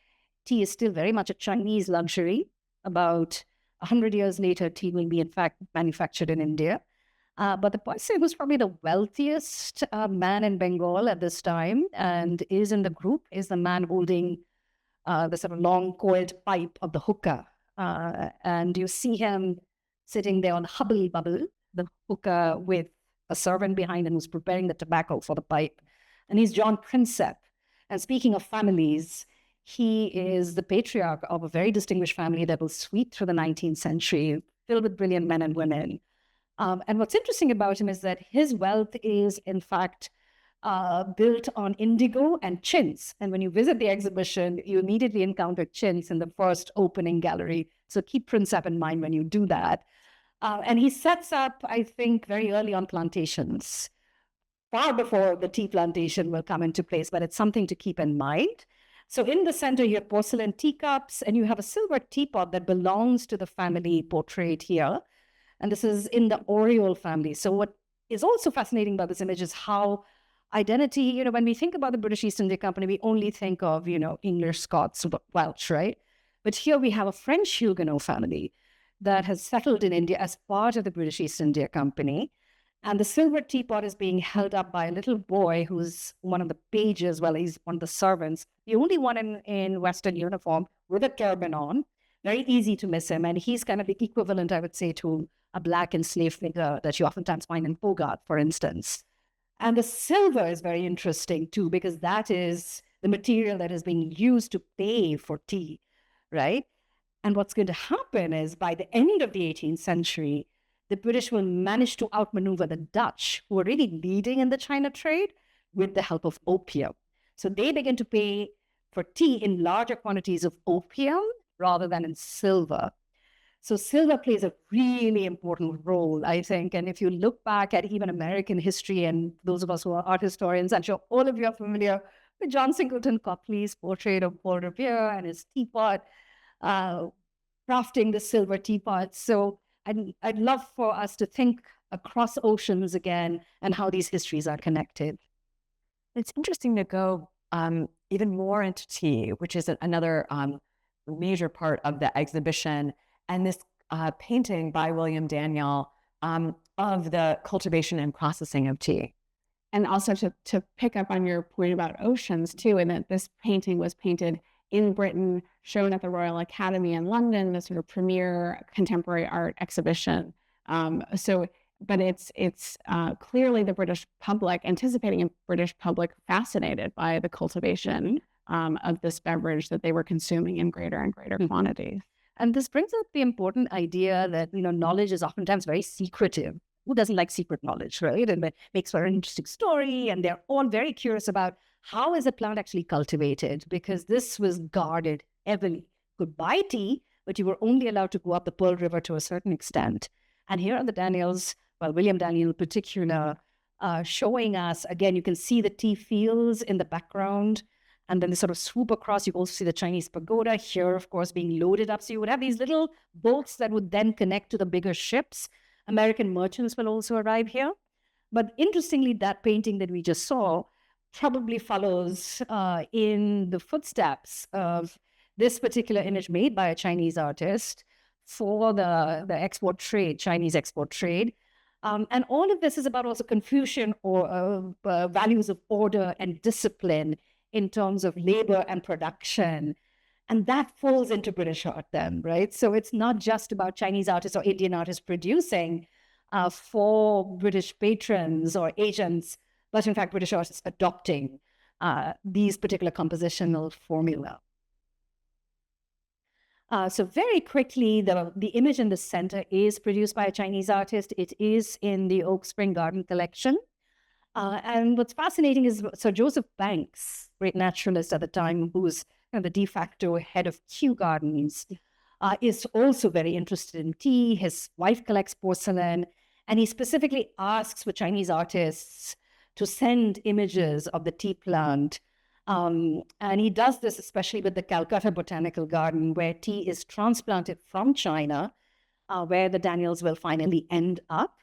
tea is still very much a Chinese luxury. About 100 years later, tea will be, in fact, manufactured in India. But the person who's probably the wealthiest man in Bengal at this time and is in the group is the man holding the sort of long coiled pipe of the hookah. And you see him sitting there on the hubble bubble, the hookah, with a servant behind him who's preparing the tobacco for the pipe. And he's John Prinsep. And speaking of families, he is the patriarch of a very distinguished family that will sweep through the 19th century, filled with brilliant men and women. And what's interesting about him is that his wealth is, in fact, built on indigo and chintz. And when you visit the exhibition, you immediately encounter chintz in the first opening gallery. So keep Prinsep in mind when you do that. And he sets up, I think, very early on plantations, far before the tea plantation will come into place, but it's something to keep in mind. So in the center, you have porcelain teacups, and you have a silver teapot that belongs to the family portrayed here. And this is in the Oriole family. So what is also fascinating about this image is how identity, when we think about the British East India Company, we only think of, English, Scots, Welsh, right? But here we have a French Huguenot family that has settled in India as part of the British East India Company. And the silver teapot is being held up by a little boy who's one of the pages, well, he's one of the servants, the only one in Western uniform with a turban on. Very easy to miss him. And he's kind of the equivalent, I would say, to a black enslaved figure that you oftentimes find in Bogart, for instance. And the silver is very interesting, too, because that is the material that is being used to pay for tea, right? And what's going to happen is by the end of the 18th century, the British will manage to outmaneuver the Dutch, who are really leading in the China trade, with the help of opium. So they begin to pay for tea in larger quantities of opium rather than in silver. So silver plays a really important role, I think. And if you look back at even American history, and those of us who are art historians, I'm sure all of you are familiar with John Singleton Copley's portrait of Paul Revere and his teapot, crafting the silver teapot. So I'd love for us to think across oceans again and how these histories are connected. It's interesting to go even more into tea, which is another major part of the exhibition. And this painting by William Daniel of the cultivation and processing of tea. And also to pick up on your point about oceans too, and that this painting was painted in Britain, shown at the Royal Academy in London, the sort of premier contemporary art exhibition. But it's clearly the British public, anticipating a British public fascinated by the cultivation of this beverage that they were consuming in greater and greater quantities. And this brings up the important idea that, knowledge is oftentimes very secretive. Who doesn't like secret knowledge, right? And it makes for an interesting story. And they're all very curious about how is a plant actually cultivated, because this was guarded heavily. You could buy tea, but you were only allowed to go up the Pearl River to a certain extent. And here are the Daniels, well, William Daniel in particular, showing us, again, you can see the tea fields in the background, and then they sort of swoop across. You also see the Chinese pagoda here, of course, being loaded up. So you would have these little boats that would then connect to the bigger ships. American merchants will also arrive here. But interestingly, that painting that we just saw probably follows in the footsteps of this particular image made by a Chinese artist for the export trade, Chinese export trade. And all of this is about also Confucian or values of order and discipline in terms of labor and production. And that falls into British art then, right? So it's not just about Chinese artists or Indian artists producing for British patrons or agents, but in fact, British artists adopting these particular compositional formula. So very quickly, the image in the center is produced by a Chinese artist. It is in the Oak Spring Garden collection. And what's fascinating is Sir Joseph Banks, great naturalist at the time, who was the de facto head of Kew Gardens, is also very interested in tea. His wife collects porcelain, and he specifically asks for Chinese artists to send images of the tea plant. And he does this especially with the Calcutta Botanical Garden, where tea is transplanted from China, where the Daniels will finally end up.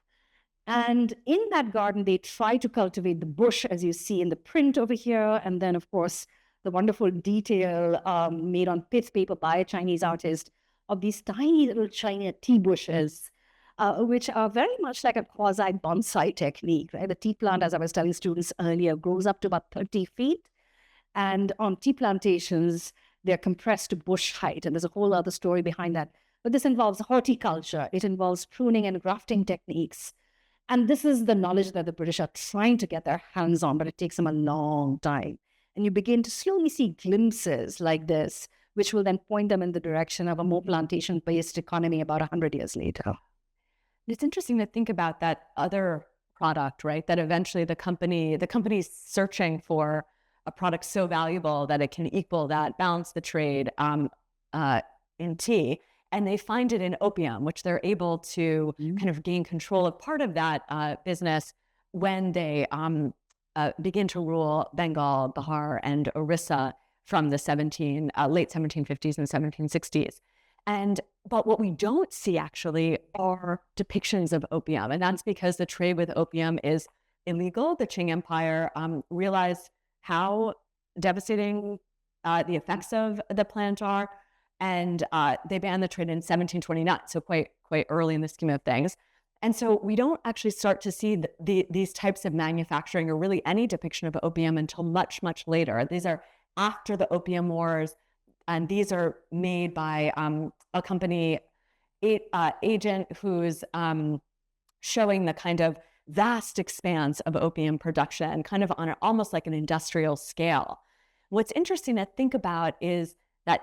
And in that garden, they try to cultivate the bush, as you see in the print over here. And then, of course, the wonderful detail made on pith paper by a Chinese artist of these tiny little China tea bushes, which are very much like a quasi-bonsai technique, right? The tea plant, as I was telling students earlier, grows up to about 30 feet. And on tea plantations, they're compressed to bush height. And there's a whole other story behind that. But this involves horticulture. It involves pruning and grafting techniques. And this is the knowledge that the British are trying to get their hands on, but it takes them a long time. And you begin to slowly see glimpses like this, which will then point them in the direction of a more plantation-based economy about 100 years later. It's interesting to think about that other product, right? That eventually the company's searching for a product so valuable that it can equal that, balance the trade in tea. And they find it in opium, which they're able to kind of gain control of part of that business when they begin to rule Bengal, Bihar, and Orissa from the late 1750s and 1760s. But what we don't see actually are depictions of opium. And that's because the trade with opium is illegal. The Qing Empire realized how devastating the effects of the plant are. And they banned the trade in 1729, so quite early in the scheme of things. And so we don't actually start to see these types of manufacturing or really any depiction of opium until much, much later. These are after the Opium Wars, and these are made by a company agent who's showing the kind of vast expanse of opium production, kind of on almost like an industrial scale. What's interesting to think about is that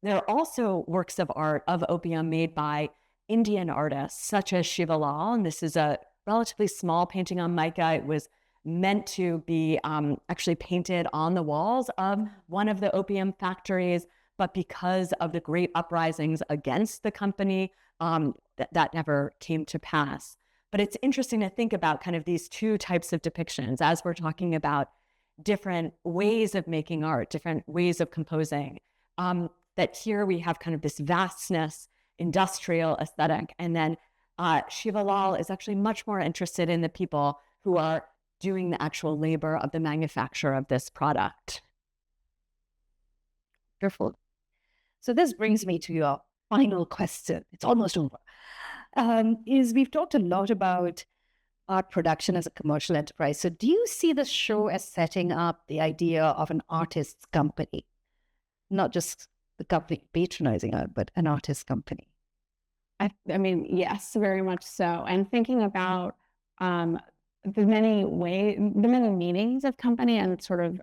there are also works of art of opium made by Indian artists, such as Shiva Lal, and this is a relatively small painting on mica. It was meant to be actually painted on the walls of one of the opium factories, but because of the great uprisings against the company, that never came to pass. But it's interesting to think about kind of these two types of depictions as we're talking about different ways of making art, different ways of composing. That here we have kind of this vastness, industrial aesthetic. And then Shiva Lal is actually much more interested in the people who are doing the actual labor of the manufacture of this product. Wonderful. So this brings me to your final question. It's almost over. Is we've talked a lot about art production as a commercial enterprise. So do you see the show as setting up the idea of an artist's company? Not just the company patronizing art, but an artist company. I mean, yes, very much so. And thinking about the many meanings of company and sort of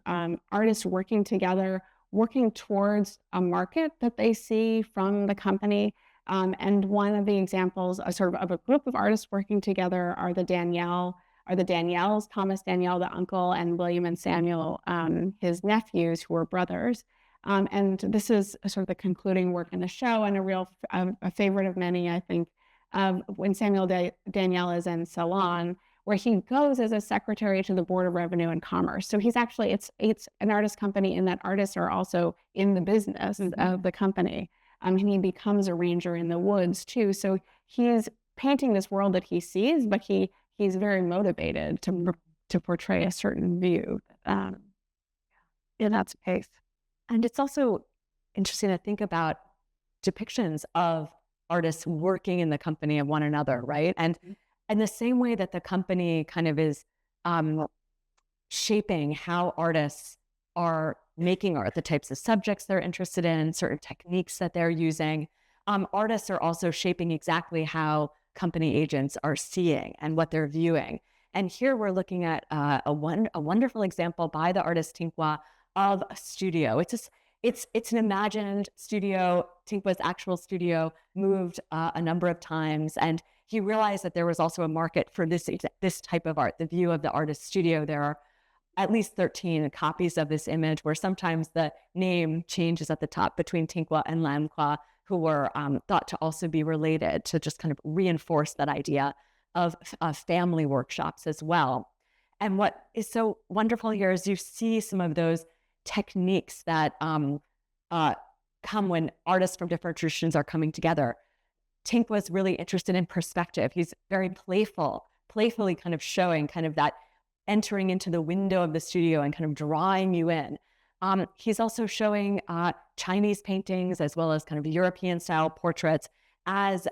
artists working together, working towards a market that they see from the company. And one of the examples of a group of artists working together are the Daniels, Thomas Daniel, the uncle, and William and Samuel, his nephews, who were brothers. And this is sort of the concluding work in the show, and a real a favorite of many, I think, when Samuel Daniel is in Salon, where he goes as a secretary to the Board of Revenue and Commerce. So he's actually, it's an artist company in that artists are also in the business of the company. And he becomes a ranger in the woods too. So he's painting this world that he sees, but he's very motivated to portray a certain view in that space. And it's also interesting to think about depictions of artists working in the company of one another, right? And the same way that the company kind of is shaping how artists are making art, the types of subjects they're interested in, certain techniques that they're using, artists are also shaping exactly how company agents are seeing and what they're viewing. And here we're looking at a wonderful example by the artist Tinkwa of a studio. It's an imagined studio. Tinkwa's actual studio moved a number of times, and he realized that there was also a market for this type of art, the view of the artist's studio. There are at least 13 copies of this image where sometimes the name changes at the top between Tinkwa and Lamkwa, who were thought to also be related, to just kind of reinforce that idea of family workshops as well. And what is so wonderful here is you see some of those techniques that come when artists from different traditions are coming together. Tink was really interested in perspective. He's very playfully kind of showing kind of that entering into the window of the studio and kind of drawing you in. He's also showing Chinese paintings as well as kind of European style portraits as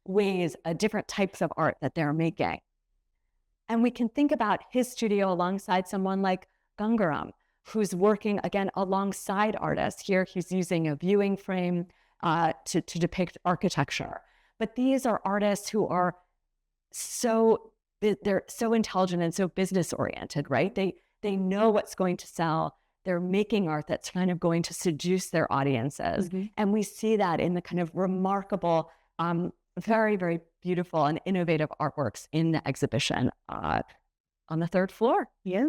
ways, different types of art that they're making. And we can think about his studio alongside someone like Gangaram, who's working, again, alongside artists. Here, he's using a viewing frame to depict architecture. But these are artists who are they're so intelligent and so business-oriented, right? They know what's going to sell. They're making art that's kind of going to seduce their audiences. And we see that in the kind of remarkable, very, very beautiful and innovative artworks in the exhibition on the third floor. Yeah.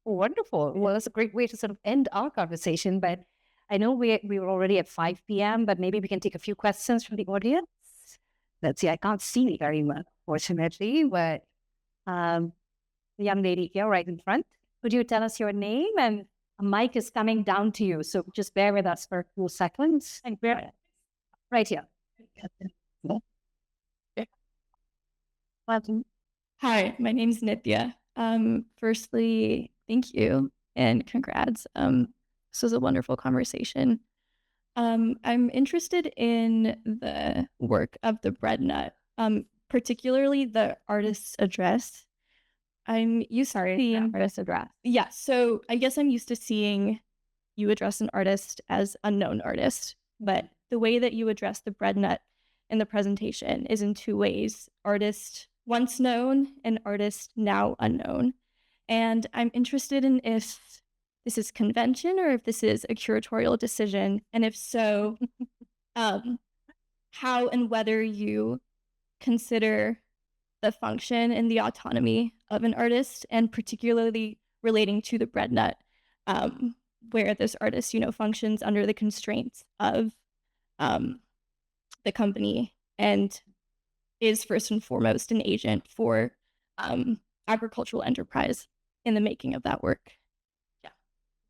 Wonderful. Well, that's a great way to sort of end our conversation. But I know we were already at 5 p.m., but maybe we can take a few questions from the audience. Let's see, I can't see very well, fortunately, but the young lady here right in front, could you tell us your name? And a mic is coming down to you, so just bear with us for a few seconds. And right here. Hi, my name is Nithya. Firstly, thank you and congrats. This was a wonderful conversation. I'm interested in the work of the bread nut, particularly the artist's address. I'm used to seeing artist address. Yeah, so I guess I'm used to seeing you address an artist as unknown artist, but the way that you address the bread nut in the presentation is in two ways: artist once known and artist now unknown. And I'm interested in if this is convention or if this is a curatorial decision, and if so, how and whether you consider the function and the autonomy of an artist, and particularly relating to the bread nut, where this artist, functions under the constraints of the company and is first and foremost an agent for agricultural enterprise in the making of that work.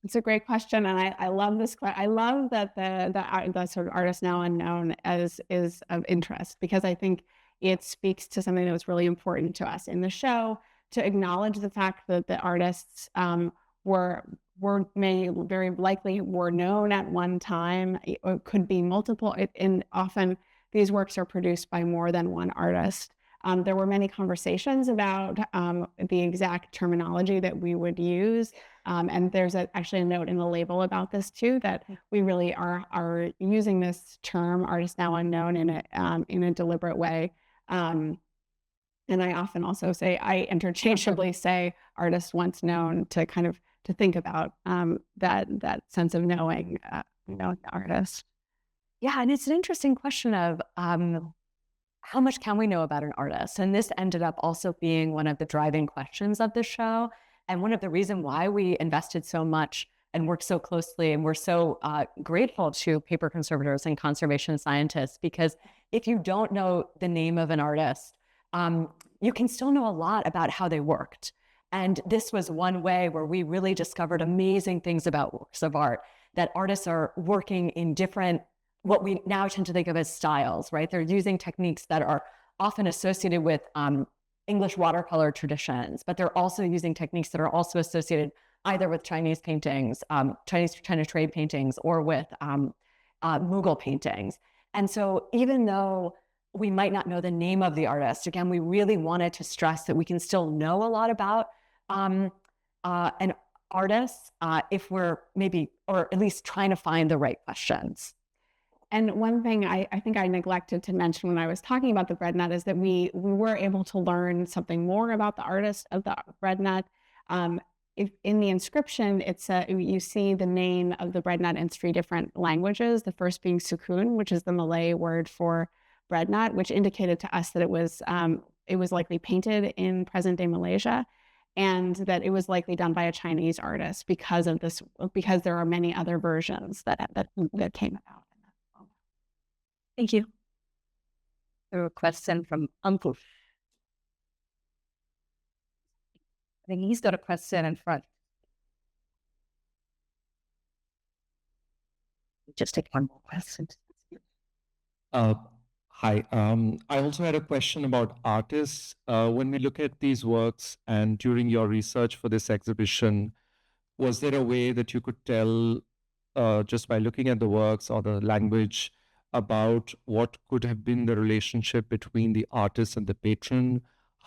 It's a great question, and I love this. I love that the sort of artist now unknown is of interest, because I think it speaks to something that was really important to us in the show, to acknowledge the fact that the artists may very likely were known at one time. It could be multiple, and often these works are produced by more than one artist. There were many conversations about the exact terminology that we would use. And there's actually a note in the label about this too, that we really are using this term, artist now unknown, in a deliberate way. And I often also say, I interchangeably say artist once known, to kind of to think about that sense of knowing the artist. Yeah, and it's an interesting question of how much can we know about an artist? And this ended up also being one of the driving questions of the show, and one of the reasons why we invested so much and work so closely. And we're so grateful to paper conservators and conservation scientists, because if you don't know the name of an artist, you can still know a lot about how they worked. And this was one way where we really discovered amazing things about works of art, that artists are working in different, what we now tend to think of as styles, right? They're using techniques that are often associated with English watercolor traditions, but they're also using techniques that are also associated either with Chinese paintings, China trade paintings, or with Mughal paintings. And so even though we might not know the name of the artist, again, we really wanted to stress that we can still know a lot about an artist if we're maybe, or at least trying to find the right questions. And one thing I think I neglected to mention when I was talking about the bread nut is that we were able to learn something more about the artist of the bread nut. In the inscription, you see the name of the bread nut in 3 different languages, the first being sukun, which is the Malay word for bread nut, which indicated to us that it was likely painted in present-day Malaysia, and that it was likely done by a Chinese artist because there are many other versions that came about. Thank you. A question from Ankush. I think he's got a question in front. Just take one more question. Hi. I also had a question about artists. When we look at these works and during your research for this exhibition, was there a way that you could tell just by looking at the works or the language about what could have been the relationship between the artist and the patron?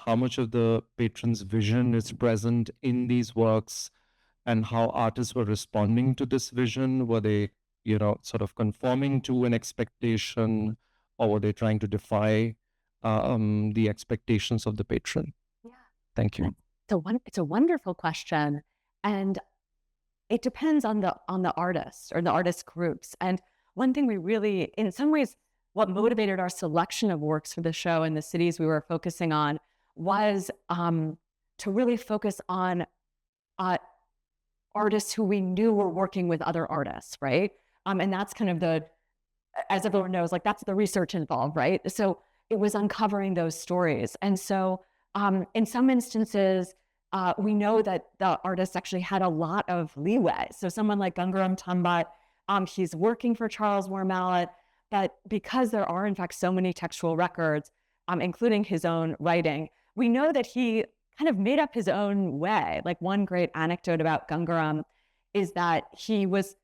How much of the patron's vision is present in these works, and how artists were responding to this vision? Were they, sort of conforming to an expectation, or were they trying to defy the expectations of the patron? Yeah. Thank you. It's a wonderful question, and it depends on the artist or the artist groups. And one thing we really, in some ways, what motivated our selection of works for the show and the cities we were focusing on was to really focus on artists who we knew were working with other artists, right? And that's kind of as everyone knows, like that's the research involved, right? So it was uncovering those stories. And so in some instances, we know that the artist actually had a lot of leeway. So someone like Gangaram Tambat, he's working for Charles Moore Mallet, but because there are in fact so many textual records, including his own writing, we know that he kind of made up his own way. Like one great anecdote about Gangaram is that he was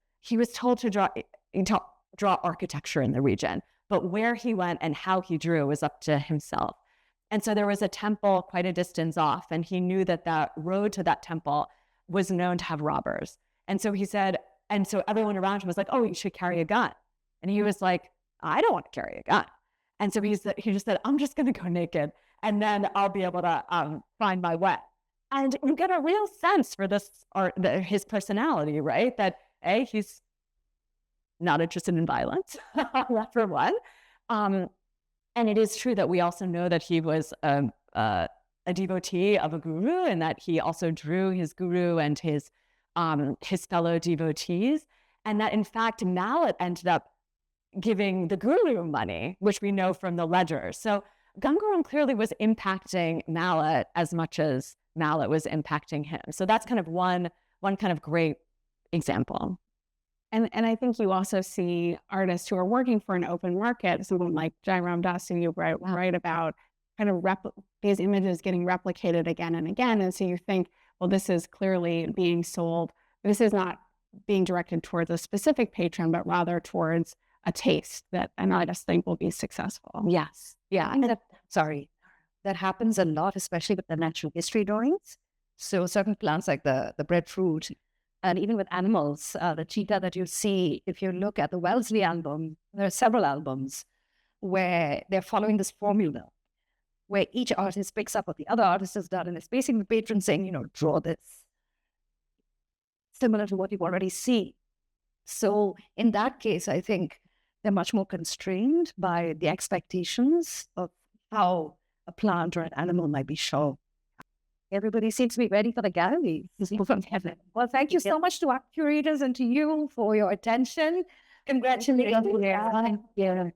told to draw architecture in the region, but where he went and how he drew was up to himself. And so there was a temple quite a distance off, and he knew that that road to that temple was known to have robbers. And so he said, and so everyone around him was like, oh, you should carry a gun. And he was like, I don't want to carry a gun. And so he just said, I'm just going to go naked, and then I'll be able to find my way. And you get a real sense for this art, his personality, right? That he's not interested in violence, that for one. And it is true that we also know that he was a devotee of a guru, and that he also drew his guru and his fellow devotees, and that in fact Mallet ended up giving the guru money, which we know from the ledgers. So Gangaram clearly was impacting Mallet as much as Mallet was impacting him. So that's kind of one kind of great example. And I think you also see artists who are working for an open market, someone like Jairam Das, who you write about, kind of these images getting replicated again and again. And so you think, well, this is clearly being sold. This is not being directed towards a specific patron, but rather towards a taste that an artist think will be successful. Yes. Yeah. That happens a lot, especially with the natural history drawings. So certain plants like the breadfruit, and even with animals, the cheetah that you see, if you look at the Wellesley album, there are several albums where they're following this formula, where each artist picks up what the other artist has done and is basically the patron saying, draw this, similar to what you've already seen. So in that case, I think they're much more constrained by the expectations of how a plant or an animal might be shown. everybody seems to be ready for the gallery. From heaven. Well, thank you so much to our curators and to you for your attention. Congratulations. Yeah.